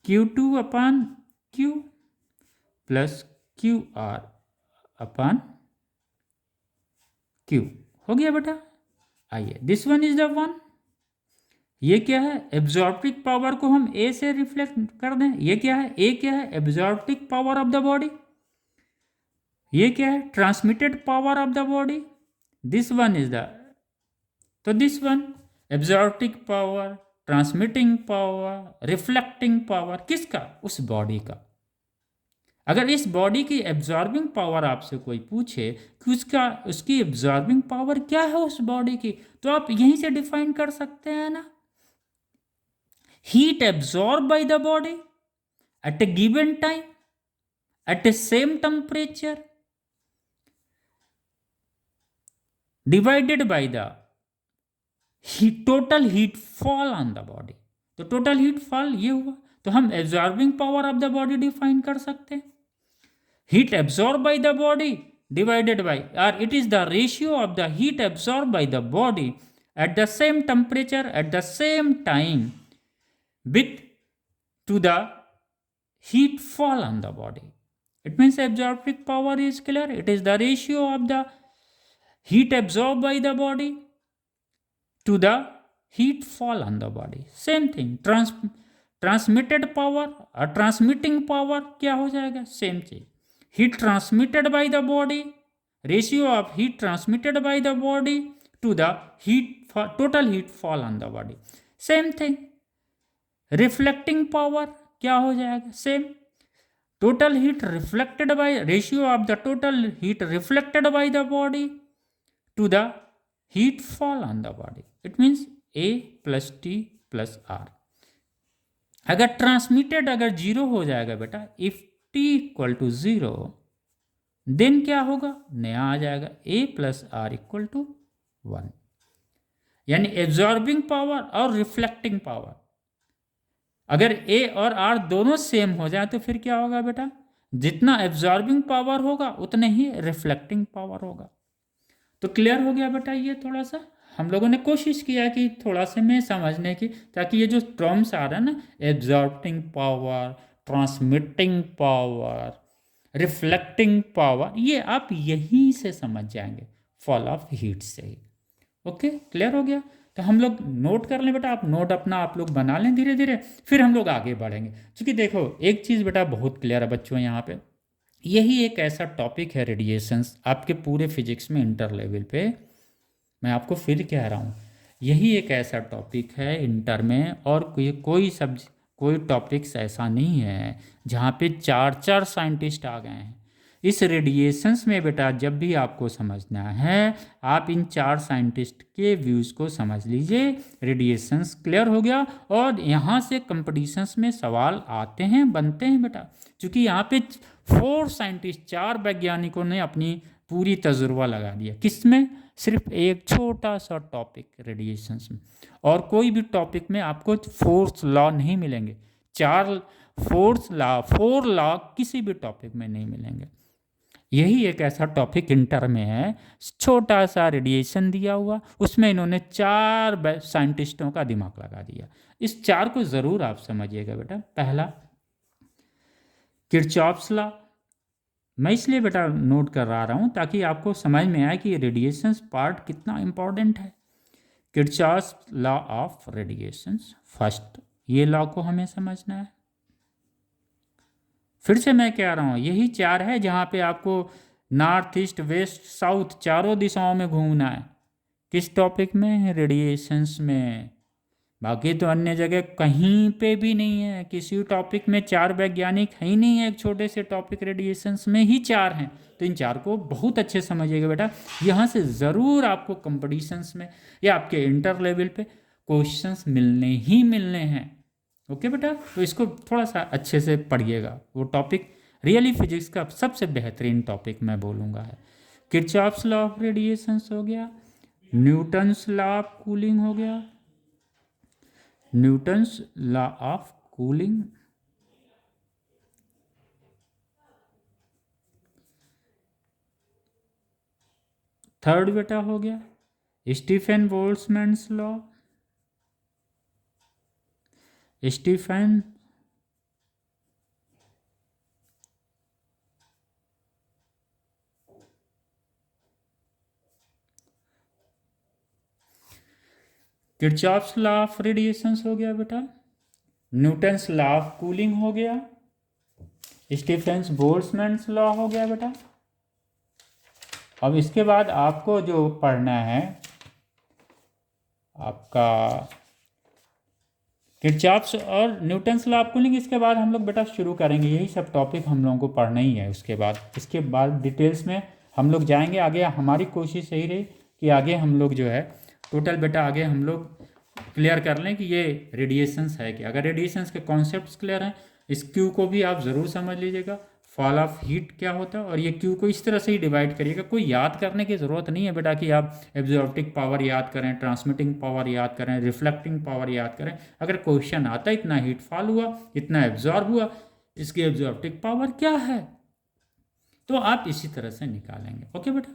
Q2 upon Q plus QR upon Q। हो गया बेटा। आइए, this one is the one. ये क्या है? एब्जॉर्प्टिक पावर को हम A से रिफ्लेक्ट कर दें। ये क्या है? A क्या है? Absorptive power of the body. ये क्या है? Transmitted power of the body. This one is the, तो this one absorptive power, transmitting power, reflecting power, किसका? उस बॉडी का। अगर इस बॉडी की एब्जॉर्बिंग पावर आपसे कोई पूछे कि उसकी एब्जॉर्बिंग पावर क्या है उस बॉडी की, तो आप यहीं से डिफाइन कर सकते हैं ना। Heat absorbed by the body at a given time at a same temperature divided by the total heat fall on the body। तो टोटल हीट फॉल ये हुआ, तो हम absorbing power of the body define कर सकते हैं। Heat absorb by the body divided by, और it is the ratio of the heat absorb by the body at the same temperature at the same time with to the heat fall on the body. It means absorptive power is clear. It is the ratio of the heat absorbed by the body to the heat fall on the body. Same thing. Transmitted power or transmitting power क्या हो जाएगा? Same चीज. Heat transmitted by the body, ratio of heat transmitted by the body to the total heat fall on the body. Same thing. Reflecting power क्या हो जाएगा? Same. Total heat reflected by, ratio of the total heat reflected by the body to the heat fall on the body. It means A plus T plus R। अगर ट्रांसमिटेड अगर जीरो हो जाएगा बेटा, if T equal to zero, then क्या होगा? नया आ जाएगा A plus R equal to 1। यानी एब्जॉर्बिंग पावर और रिफ्लेक्टिंग पावर, अगर A और R दोनों सेम हो जाए तो फिर क्या होगा बेटा? जितना एब्जॉर्बिंग पावर होगा उतने ही रिफ्लेक्टिंग पावर होगा। तो क्लियर हो गया बेटा। ये थोड़ा सा हम लोगों ने कोशिश किया कि थोड़ा सा मैं समझने की, ताकि ये जो टर्म्स आ रहा है ना, absorbing power, transmitting power, reflecting power, ये आप यहीं से समझ जाएंगे, फॉल ऑफ हीट से ही। ओके, क्लियर हो गया। तो हम लोग नोट कर लें बेटा, आप नोट अपना आप लोग बना लें धीरे धीरे, फिर हम लोग आगे बढ़ेंगे। क्योंकि देखो एक चीज़ बेटा बहुत क्लियर है बच्चों, यहाँ पे यही एक ऐसा टॉपिक है रेडिएशंस, आपके पूरे फिजिक्स में इंटर लेवल पे, मैं आपको फिर कह रहा हूँ, यही एक ऐसा टॉपिक है इंटर में, और कोई टॉपिक्स ऐसा नहीं है जहाँ पे 4 साइंटिस्ट आ गए हैं। इस रेडिएशंस में बेटा जब भी आपको समझना है, आप इन 4 साइंटिस्ट के व्यूज़ को समझ लीजिए। रेडिएशंस क्लियर हो गया, और यहाँ से कंपटीशंस में सवाल आते हैं, बनते हैं बेटा, क्योंकि यहाँ पे 4 वैज्ञानिकों ने अपनी पूरी तजुर्बा लगा दिया। किस में? सिर्फ एक छोटा सा टॉपिक रेडिएशंस में। और कोई भी टॉपिक में आपको फोर्स लॉ नहीं मिलेंगे, 4 लॉ किसी भी टॉपिक में नहीं मिलेंगे। यही एक ऐसा टॉपिक इंटर में है, छोटा सा रेडिएशन दिया हुआ, उसमें इन्होंने 4 साइंटिस्टों का दिमाग लगा दिया। इस 4 को ज़रूर आप समझिएगा बेटा। पहला किरचॉफ्स लॉ, मैं इसलिए बेटा नोट कर रहा हूँ ताकि आपको समझ में आए कि रेडिएशंस पार्ट कितना इम्पोर्टेंट है। Kirchhoff's law of radiations, first ये लॉ को हमें समझना है। फिर से मैं कह रहा हूँ, यही 4 है जहाँ पे आपको नॉर्थ ईस्ट वेस्ट साउथ चारों दिशाओं में घूमना है। किस टॉपिक में? रेडिएशंस में। बाकी तो अन्य जगह कहीं पे भी नहीं है, किसी टॉपिक में 4 वैज्ञानिक है ही नहीं है। एक छोटे से टॉपिक रेडिएशंस में ही 4 हैं। तो इन 4 को बहुत अच्छे समझिएगा बेटा, यहाँ से ज़रूर आपको कंपटीशंस में या आपके इंटर लेवल पे क्वेश्चंस मिलने ही मिलने हैं। ओके बेटा, तो इसको थोड़ा सा अच्छे से पढ़िएगा। वो टॉपिक रियली फिजिक्स का सबसे बेहतरीन टॉपिक मैं बोलूँगा है। किरचॉफ्स लॉ ऑफ रेडिएशंस हो गया, न्यूटन्स लॉ ऑफ कूलिंग हो गया, Newton's law of cooling, third बेटा हो गया Stefan Boltzmann's law, Stefan Kirchhoff's law of radiations हो गया बेटा, न्यूटन्स लॉ ऑफ कूलिंग हो गया, स्टीफन बोल्ट्जमैन्स लॉ हो गया बेटा। अब इसके बाद आपको जो पढ़ना है आपका किरचॉफ्स और न्यूटन्स लॉ ऑफ कूलिंग। इसके बाद हम लोग बेटा शुरू करेंगे, यही सब टॉपिक हम लोगों को पढ़ना ही है। इसके बाद डिटेल्स में हम लोग जाएंगे आगे। हमारी कोशिश यही रही कि आगे हम लोग जो है टोटल बेटा आगे हम लोग क्लियर कर लें कि ये रेडिएशंस है कि अगर रेडिएशंस के कॉन्सेप्ट्स क्लियर हैं, इस क्यू को भी आप ज़रूर समझ लीजिएगा, फॉल ऑफ हीट क्या होता है, और ये क्यू को इस तरह से ही डिवाइड करिएगा। कोई याद करने की ज़रूरत नहीं है बेटा कि आप एब्जॉर्प्टिक पावर याद करें, ट्रांसमिटिंग पावर याद करें, रिफ्लेक्टिंग पावर याद करें। अगर क्वेश्चन आता है इतना हीट फॉल हुआ, इतना एब्जॉर्ब हुआ, इसकी एब्जॉर्प्टिक पावर क्या है, तो आप इसी तरह से निकालेंगे। ओके बेटा,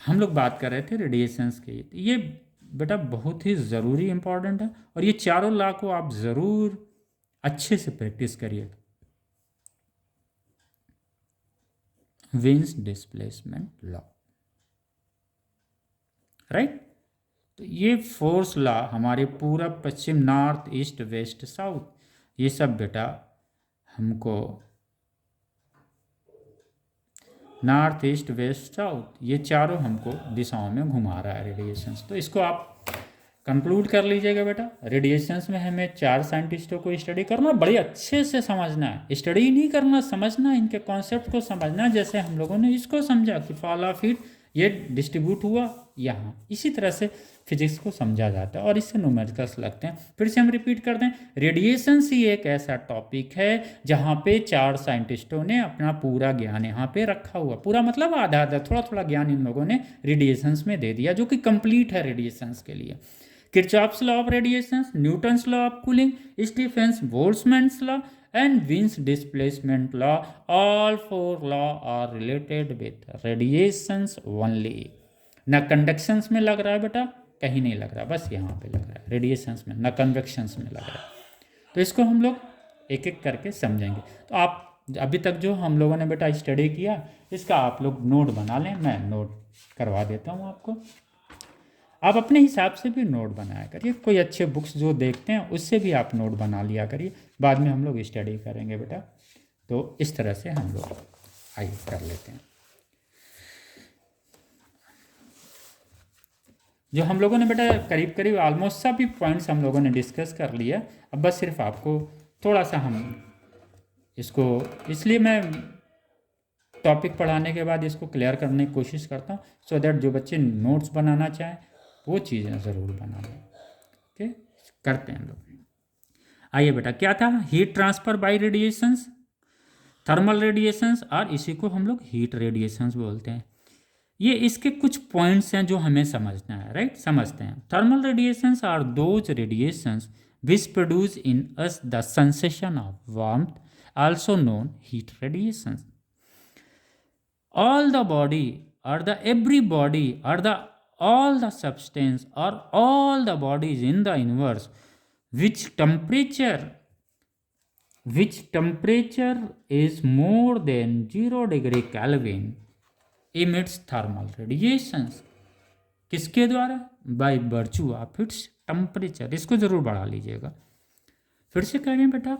हम लोग बात कर रहे थे रेडिएशंस के। ये बेटा बहुत ही ज़रूरी इंपॉर्टेंट है, और ये चारों लॉ को आप ज़रूर अच्छे से प्रैक्टिस करिए। Wins displacement law, right. तो ये फोर्स लॉ हमारे पूरब पश्चिम, नॉर्थ ईस्ट वेस्ट साउथ, ये सब बेटा हमको नॉर्थ ईस्ट वेस्ट साउथ ये चारों हमको दिशाओं में घुमा रहा है रेडिएशंस। तो इसको आप कंक्लूड कर लीजिएगा बेटा। रेडिएशंस में हमें 4 साइंटिस्टों को स्टडी करना, बड़े अच्छे से समझना है, स्टडी नहीं करना, समझना, इनके कॉन्सेप्ट को समझना। जैसे हम लोगों ने इसको समझा कि फॉल ऑफ हीट ये डिस्ट्रीब्यूट हुआ यहाँ, इसी तरह से फिजिक्स को समझा जाता है, और इससे न्यूमेरिकल्स लगते हैं। फिर से हम रिपीट कर दें, रेडिएशंस ही एक ऐसा टॉपिक है जहाँ पे 4 साइंटिस्टों ने अपना पूरा ज्ञान यहाँ पे रखा हुआ, पूरा मतलब आधा आधा थोड़ा थोड़ा ज्ञान इन लोगों ने रेडिएशंस में दे दिया, जो कि कंप्लीट है रेडिएशंस के लिए। Kirchhoff's law of radiations, Newton's law of cooling, Stefan Boltzmann's law and Wien's displacement law, all 4 law are related with radiations only। ना कंडक्शंस में लग रहा है बेटा, कहीं नहीं लग रहा, बस यहाँ पे लग रहा है रेडिएशंस में, ना कन्वेक्शंस में लग रहा है। तो इसको हम लोग एक एक करके समझेंगे। तो आप अभी तक जो हम लोगों ने बेटा स्टडी किया, इसका आप लोग नोट बना लें, मैं नोट करवा देता हूँ आपको। आप अपने हिसाब से भी नोट बनाया करिए, कोई अच्छे बुक्स जो देखते हैं उससे भी आप नोट बना लिया करिए, बाद में हम लोग स्टडी करेंगे बेटा। तो इस तरह से हम लोग आइए कर लेते हैं। जो हम लोगों ने बेटा करीब करीब ऑलमोस्ट सभी पॉइंट्स हम लोगों ने डिस्कस कर लिया। अब बस सिर्फ आपको थोड़ा सा हम इसको, इसलिए मैं टॉपिक पढ़ाने के बाद इसको क्लियर करने की कोशिश करता हूँ, सो दैट जो बच्चे नोट्स बनाना चाहें वो चीज़ें ज़रूर बना लें। ओके, करते हैं हम लोग। आइए बेटा, क्या था heat transfer by radiations, thermal radiations, और इसी को हम लोग हीट रेडिएशंस बोलते हैं। ये इसके कुछ पॉइंट्स हैं जो हमें समझना है, राइट। समझते हैं। Thermal radiations are those radiations which produce in us the sensation of warmth, also known heat radiations. all the body or the every body or the all the substance or all the bodies in the universe which temperature is more than 0 degree Kelvin emits thermal radiations। किसके द्वारा? by virtue of its temperature। इसको जरूर बढ़ा लीजिएगा। फिर से कहें बेटा,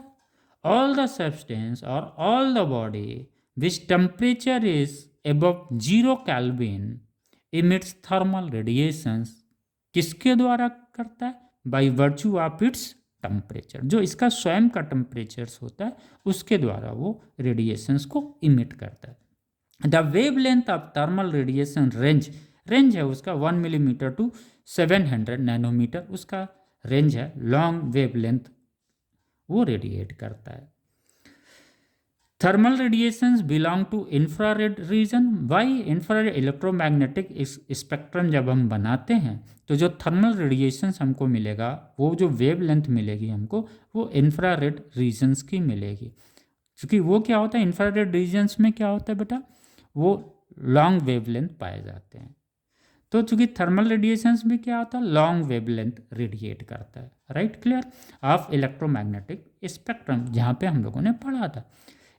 all the substance or all the body which temperature is above 0 Kelvin emits thermal radiations। किसके द्वारा करता है? by virtue of its temperature। जो इसका स्वयं का टेम्परेचर्स होता है उसके द्वारा वो रेडिएशंस को इमिट करता है। The wavelength of thermal radiation range है उसका 1 मिलीमीटर टू 700 नैनोमीटर उसका रेंज है। लॉन्ग वेव लेंथ वो रेडिएट करता है। Thermal radiations belong to infrared region. Why? Infrared electromagnetic spectrum जब हम बनाते हैं तो जो थर्मल रेडिएशंस हमको मिलेगा, वो जो वेव लेंथ मिलेगी हमको, वो इंफ्रारेड रीजन्स की मिलेगी। क्योंकि वो क्या होता है, इंफ्रारेड रीजन्स में क्या होता है बेटा, वो लॉन्ग वेव लेंथ पाए जाते हैं। तो चूंकि थर्मल रेडिएशंस भी क्या होता है, लॉन्ग वेवलेंथ रेडिएट करता है, right, clear, of electromagnetic spectrum, जहाँ पे हम लोगों ने पढ़ा था।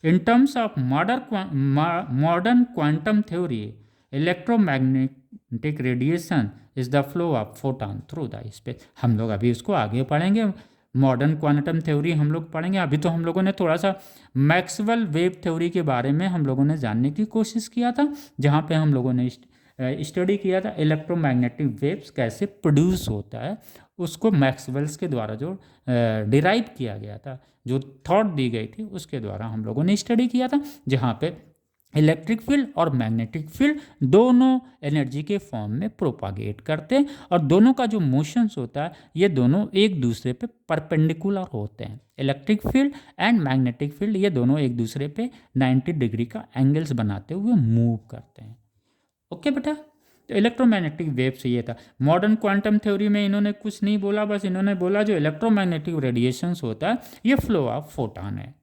In terms of modern quantum theory, electromagnetic radiation is the flow of photon through the space. हम लोग अभी उसको आगे पढ़ेंगे, मॉडर्न क्वांटम थ्योरी हम लोग पढ़ेंगे। अभी तो हम लोगों ने थोड़ा सा मैक्सवेल वेव थ्योरी के बारे में हम लोगों ने जानने की कोशिश किया था, जहाँ पे हम लोगों ने स्टडी किया था इलेक्ट्रोमैग्नेटिक वेव्स कैसे प्रोड्यूस होता है, उसको मैक्सवेल्स के द्वारा जो डिराइव किया गया था, जो थॉट दी गई थी, उसके द्वारा हम लोगों ने स्टडी किया था, जहाँ पे इलेक्ट्रिक फील्ड और मैग्नेटिक फील्ड दोनों एनर्जी के फॉर्म में प्रोपागेट करते हैं, और दोनों का जो मोशंस होता है ये दोनों एक दूसरे पे परपेंडिकुलर होते हैं। Electric field and magnetic field ये दोनों एक दूसरे पे 90 डिग्री का एंगल्स बनाते हुए मूव करते हैं। ओके बेटा, तो इलेक्ट्रोमैग्नेटिक वेव से ये था। मॉडर्न क्वांटम थ्योरी में इन्होंने कुछ नहीं बोला, बस इन्होंने बोला जो इलेक्ट्रोमैग्नेटिक रेडिएशंस होता है ये फ्लो ऑफ फोटॉन है,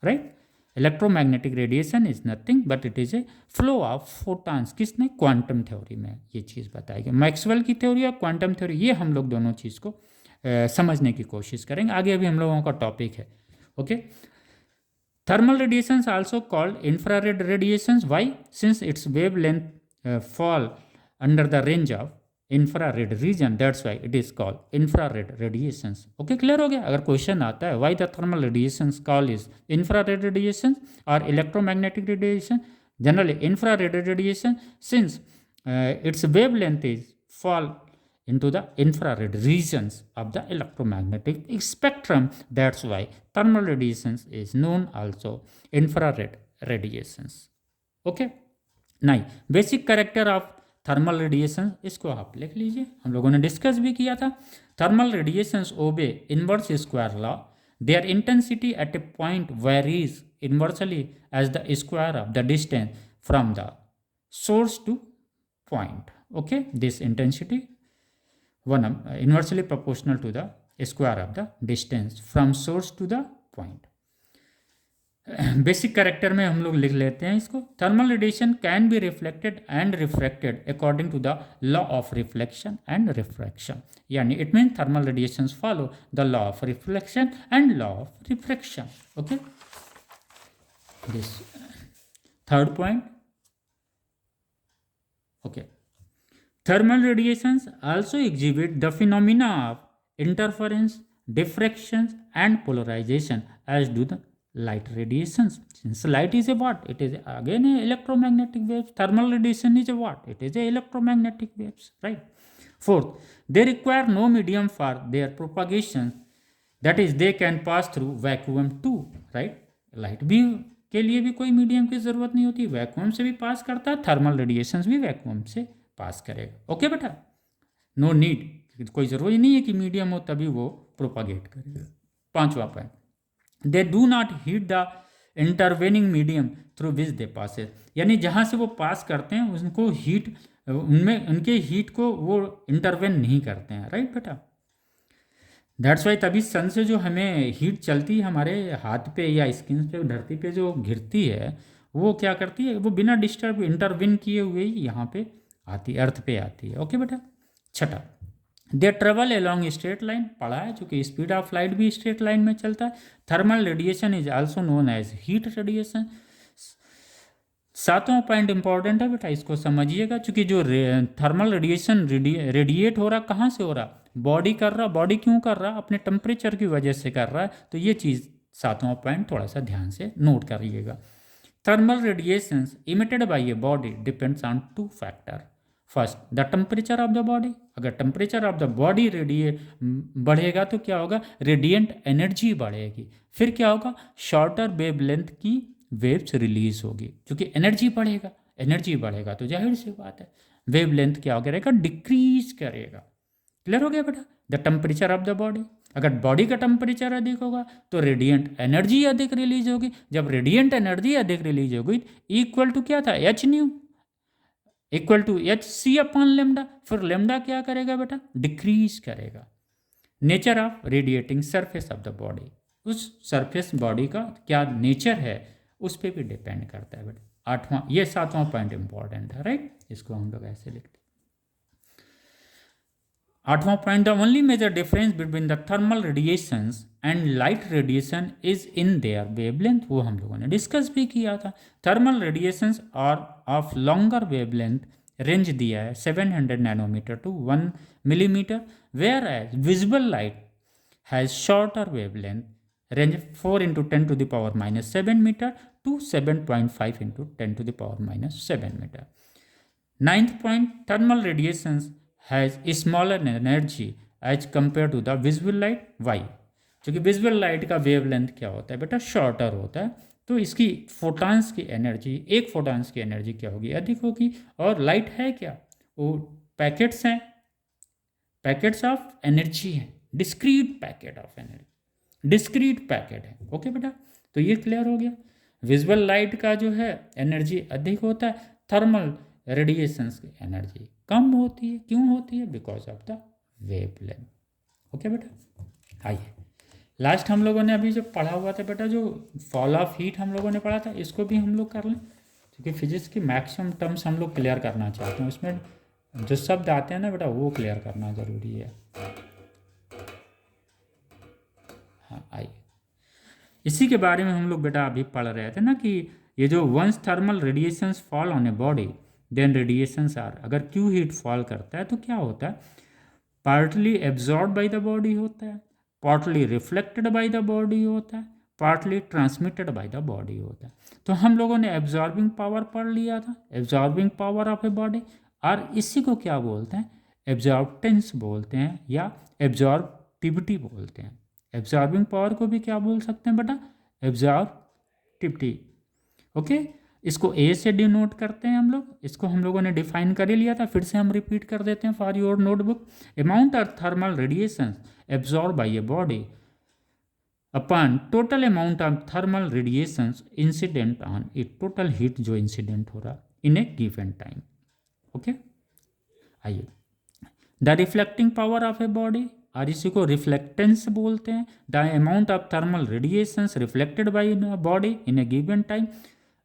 right. Electromagnetic radiation is nothing but it is A flow of photons. किसने? क्वांटम थ्योरी में ये चीज़ बताई गई। मैक्सवेल की थ्योरी और क्वांटम थ्योरी, ये हम लोग दोनों चीज़ को समझने की कोशिश करेंगे आगे, अभी हम लोगों का टॉपिक है। Okay, thermal radiations also called infrared radiations. Why? Since its wavelength fall under the range of infrared region, that's why it is called infrared radiations. Okay, clear हो गया? अगर क्वेश्चन आता है why the thermal radiations called is infrared radiation or electromagnetic radiation, generally infrared radiation, since its wavelength is fall into the infrared regions of the electromagnetic spectrum. That's why thermal radiations is known also infrared radiations. Okay, नहीं, basic character of thermal radiation इसको आप लिख लीजिए, हम लोगों ने डिस्कस भी किया था। Thermal radiations obey inverse square law, their intensity at a point varies inversely as the square of the distance from the source to point. Okay, this intensity one inversely proportional to the square of the distance from source to the point. Basic character में हम लोग लिख लेते हैं इसको। Thermal radiation can be reflected and refracted according to the law of reflection and refraction, यानी it mean thermal radiations follow the law of reflection and law of refraction. Okay, this third point. Okay, thermal radiations also exhibit the phenomena of interference, diffraction and polarization as do the light radiations. Since light is a what? It is again a electromagnetic waves. Thermal radiation is a what? It is a electromagnetic waves, right? Fourth, they require no medium for their propagation. That is, they can pass through vacuum too, right? Light भी के लिए भी कोई मीडियम की ज़रूरत नहीं होती, वैक्यूम से भी पास करता है, थर्मल रेडिएशंस भी वैक्यूम से पास करेगा। ओके बेटा, नो नीड, कोई ज़रूरी नहीं है कि मीडियम हो तभी वो प्रोपागेट करेगा। पांचवा point, they do not heat the intervening medium through which they passes, यानी जहाँ से वो पास करते हैं उनको हीट, उनमें उनके हीट को वो इंटरवेन नहीं करते हैं, राइट बेटा। दैट्स वाई तभी सन से जो हमें हीट चलती है हमारे हाथ पे या स्किन पे, धरती पे जो गिरती है, वो क्या करती है, वो बिना डिस्टर्ब इंटरविन किए हुए ही यहाँ पे आती है, अर्थ पे आती है। ओके बेटा। छठा, they travel along straight line, पढ़ा है, चूँकि स्पीड ऑफ लाइट भी स्ट्रेट लाइन में चलता है। Thermal radiation is also known as heat radiation. सातवां पॉइंट इंपॉर्टेंट है बेटा, इसको समझिएगा, चूँकि जो थर्मल रेडिएशन रेडिएट हो रहा, कहाँ से हो रहा, बॉडी कर रहा। बॉडी क्यों कर रहा? अपने टेम्परेचर की वजह से कर रहा है। तो ये चीज़ सातवां पॉइंट थोड़ा सा ध्यान से नोट करिएगा। Thermal radiations emitted by a body depends on two factor. First, the temperature of the body. अगर टेम्परेचर ऑफ द बॉडी बढ़ेगा तो क्या होगा, रेडिएंट एनर्जी बढ़ेगी। फिर क्या होगा, शॉर्टर वेवलेंथ की वेव्स रिलीज होगी, क्योंकि एनर्जी बढ़ेगा तो जाहिर सी बात है वेवलेंथ क्या हो करेगा, डिक्रीज करेगा। क्लियर हो गया बेटा। The temperature of the body, अगर बॉडी का टेम्परेचर अधिक होगा तो रेडिएंट एनर्जी अधिक रिलीज होगी। जब रेडिएंट एनर्जी अधिक रिलीज होगी, इक्वल टू क्या था, H nu, equal to H C upon lambda. फिर लेमडा क्या करेगा बेटा, डिक्रीज करेगा। Nature of radiating surface of the body, उस सरफेस बॉडी का क्या नेचर है उस पर भी डिपेंड करता है बेटा। आठवां, ये सातवां पॉइंट इंपॉर्टेंट है, राइट। इसको हम लोग ऐसे लिखते हैं। 8वां point, the only major difference between the thermal radiations and light radiation is in their wavelength, वो हम लोगों ने डिस्कस भी किया था। Thermal radiations are of longer wavelength, range दिया है 700 nanometer to 1 millimeter, whereas visible light has shorter wavelength, range 4 into 10 to the power minus 7 meter to 7.5 into 10 to the power minus 7 metre. 9th point, thermal radiations has smaller energy as compared to the visible light. Why? क्योंकि विजुअल लाइट का वेवलेंथ क्या होता है बेटा, शॉर्टर होता है, तो इसकी फोटॉन्स की एनर्जी, एक फोटॉन्स की एनर्जी क्या होगी, अधिक होगी। और लाइट है क्या, वो पैकेट्स हैं, पैकेट्स ऑफ एनर्जी है, discrete packet of energy, discrete packet है। ओके बेटा, तो ये क्लियर हो गया। विजुअल लाइट का जो है एनर्जी अधिक होता है, थर्मल रेडिएशंस की एनर्जी कम होती है। क्यों होती है? Because of the wavelength. Okay बेटा, आइए लास्ट हम लोगों ने अभी जो पढ़ा हुआ था बेटा, जो फॉल ऑफ हीट हम लोगों ने पढ़ा था, इसको भी हम लोग कर लें, क्योंकि फिजिक्स की मैक्सिमम टर्म्स हम लोग क्लियर करना चाहते हैं, उसमें जो शब्द आते हैं ना बेटा, वो क्लियर करना ज़रूरी है। हाँ आइए, इसी के बारे में हम लोग बेटा अभी पढ़ रहे थे ना, कि ये जो once thermal radiations fall on a body then radiations are, अगर क्यू हीट फॉल करता है तो क्या होता है, partly absorb by the body होता है, partly reflected by the body होता है, partly transmitted by the body होता है। तो हम लोगों ने एब्जॉर्बिंग पावर पढ़ लिया था, absorbing power of a body, और इसी को क्या बोलते हैं, एब्जॉर्बटेंस बोलते हैं या एब्जॉर्बिविटी बोलते हैं। एब्जॉर्बिंग पावर को भी क्या बोल सकते हैं बेटा, एब्जॉर्बिविटी। ओके, इसको ए से डिनोट करते हैं हम लोग, इसको हम लोगों ने डिफाइन कर ही लिया था, फिर से हम रिपीट कर देते हैं for your notebook. Amount of thermal radiation absorb by a body upon total amount of thermal radiation incident on A, total heat जो इंसिडेंट हो रहा इन ए गिवन टाइम। ओके, आइए, the reflecting power of a body, और इसी को रिफ्लेक्टेंस बोलते हैं, the amount of thermal radiations reflected by body in A given time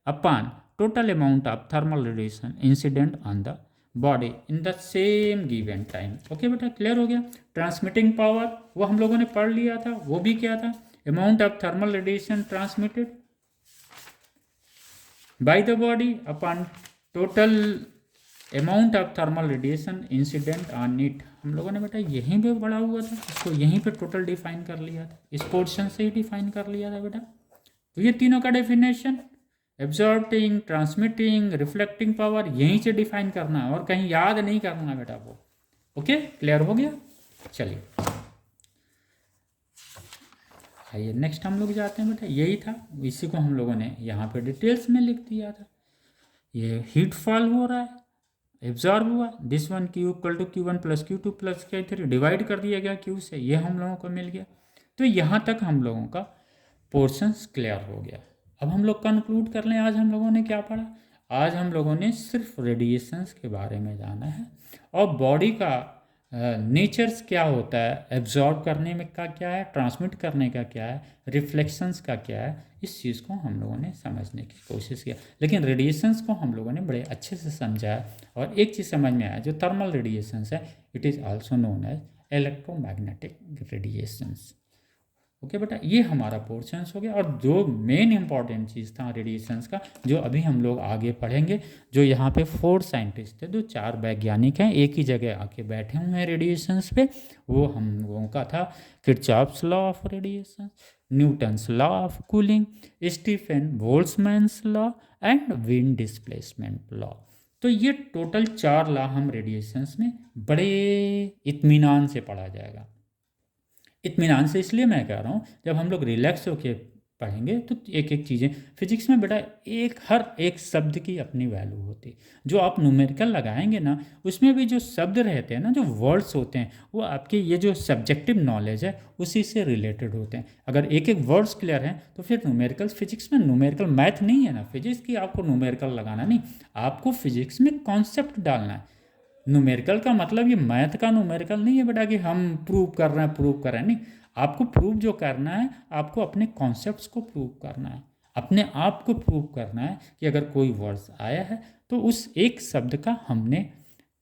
upon total amount of thermal radiation incident on the body in the same given time. Okay बेटा, क्लियर हो गया। ट्रांसमिटिंग पावर वो हम लोगों ने पढ़ लिया था, वो भी क्या था, amount of thermal radiation transmitted by the body upon total amount of thermal radiation incident on it. हम लोगों ने बेटा यहीं पे पढ़ा हुआ था, इसको यहीं पे टोटल डिफाइन कर लिया था, इस पोर्शन से ही डिफाइन कर लिया था बेटा। तो ये तीनों का definition, absorbing, transmitting, reflecting power, यहीं से डिफाइन करना है और कहीं याद नहीं करना बेटा वो। ओके, क्लियर हो गया। चलिए आइए नेक्स्ट हम लोग जाते हैं बेटा, यही था, इसी को हम लोगों ने यहाँ पे डिटेल्स में लिख दिया था। ये हीट फॉल हो रहा है, एब्जॉर्ब हुआ, this one Q equal to Q1 plus Q2 plus Q3 divide कर दिया गया Q से, ये हम लोगों को मिल गया। तो यहाँ तक हम लोगों का पोर्शंस क्लियर हो गया। अब हम लोग कंक्लूड कर लें, आज हम लोगों ने क्या पढ़ा। आज हम लोगों ने सिर्फ रेडिएशंस के बारे में जाना है और बॉडी का नेचर्स क्या होता है, एब्जॉर्ब करने में का क्या है, ट्रांसमिट करने का क्या है, रिफ्लेक्शंस का क्या है, इस चीज़ को हम लोगों ने समझने की कोशिश किया। लेकिन रेडिएशंस को हम लोगों ने बड़े अच्छे से समझा है और एक चीज़ समझ में आया, जो थर्मल रेडिएशंस है it is also known as electromagnetic radiations. Okay बेटा, ये हमारा पोर्शंस हो गया। और जो मेन इंपॉर्टेंट चीज़ था रेडिएशंस का, जो अभी हम लोग आगे पढ़ेंगे, जो यहाँ पे 4 साइंटिस्ट थे, जो 4 वैज्ञानिक हैं, एक ही जगह आके बैठे हुए हैं रेडिएशंस पे, वो हम लोगों का था Kirchhoff's law of radiation, Newton's law of cooling, Stefan Boltzmann's law and Wien's displacement law. तो ये टोटल 4 लॉ हम रेडिएशंस में बड़े इत्मीनान से पढ़ा जाएगा। इत्मीनान से इसलिए मैं कह रहा हूँ, जब हम लोग रिलैक्स होके पढ़ेंगे तो एक एक चीज़ें, फिजिक्स में बेटा हर एक शब्द की अपनी वैल्यू होती है। जो आप न्यूमेरिकल लगाएंगे ना, उसमें भी जो शब्द रहते हैं ना, जो वर्ड्स होते हैं, वो आपके ये जो सब्जेक्टिव नॉलेज है उसी से रिलेटेड होते हैं। अगर एक एक वर्ड्स क्लियर हैं तो फिर न्यूमेरिकल, फिजिक्स में न्यूमेरिकल मैथ नहीं है ना, फिजिक्स की आपको न्यूमेरिकल लगाना नहीं, आपको फिजिक्स में कॉन्सेप्ट डालना है। न्यूमेरिकल का मतलब ये मैथ का न्यूमेरिकल नहीं है बेटा कि हम प्रूव कर रहे हैं, नहीं। आपको प्रूव जो करना है, आपको अपने कॉन्सेप्ट्स को प्रूव करना है, अपने आप को प्रूव करना है कि अगर कोई वर्ड्स आया है तो उस एक शब्द का हमने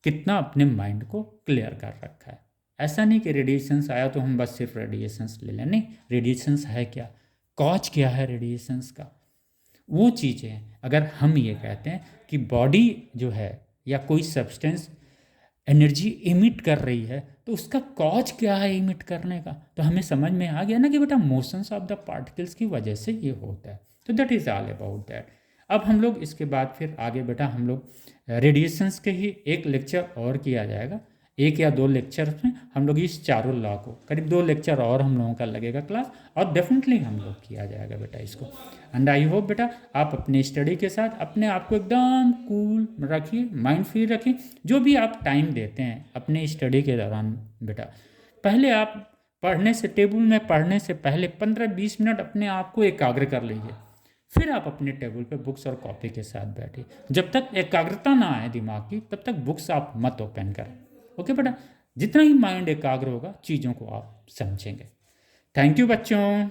कितना अपने माइंड को क्लियर कर रखा है। ऐसा नहीं कि रेडिएशंस आया तो हम बस सिर्फ रेडिएशंस ले लें, नहीं, रेडिएशंस है क्या, कॉज क्या है रेडिएशंस का, वो चीज़ें हैं। अगर हम ये कहते हैं कि बॉडी जो है या कोई सब्सटेंस एनर्जी इमिट कर रही है तो उसका कॉज क्या है इमिट करने का, तो हमें समझ में आ गया ना कि बेटा मोशंस ऑफ द पार्टिकल्स की वजह से ये होता है। तो that is all about that. अब हम लोग इसके बाद फिर आगे बेटा हम लोग रेडिएशंस के ही एक लेक्चर और किया जाएगा, एक या दो लेक्चर में हम लोग इस चारों लॉ को, करीब 2 लेक्चर और हम लोगों का लगेगा क्लास, और डेफिनेटली हम लोग किया जाएगा बेटा इसको। एंड आई होप बेटा आप अपने स्टडी के साथ अपने आप को एकदम कूल रखिए, माइंड फ्री रखिए। जो भी आप टाइम देते हैं अपने स्टडी के दौरान बेटा, पहले आप पढ़ने से, टेबल में पढ़ने से पहले 15-20 मिनट अपने आप को एकाग्र कर लीजिए, फिर आप अपने टेबल पे बुक्स और कॉपी के साथ बैठिए। जब तक एकाग्रता ना आए दिमाग की तब तक बुक्स आप मत ओपन करें। ओके बेटा, जितना ही माइंड एकाग्र होगा चीज़ों को आप समझेंगे। थैंक यू बच्चों।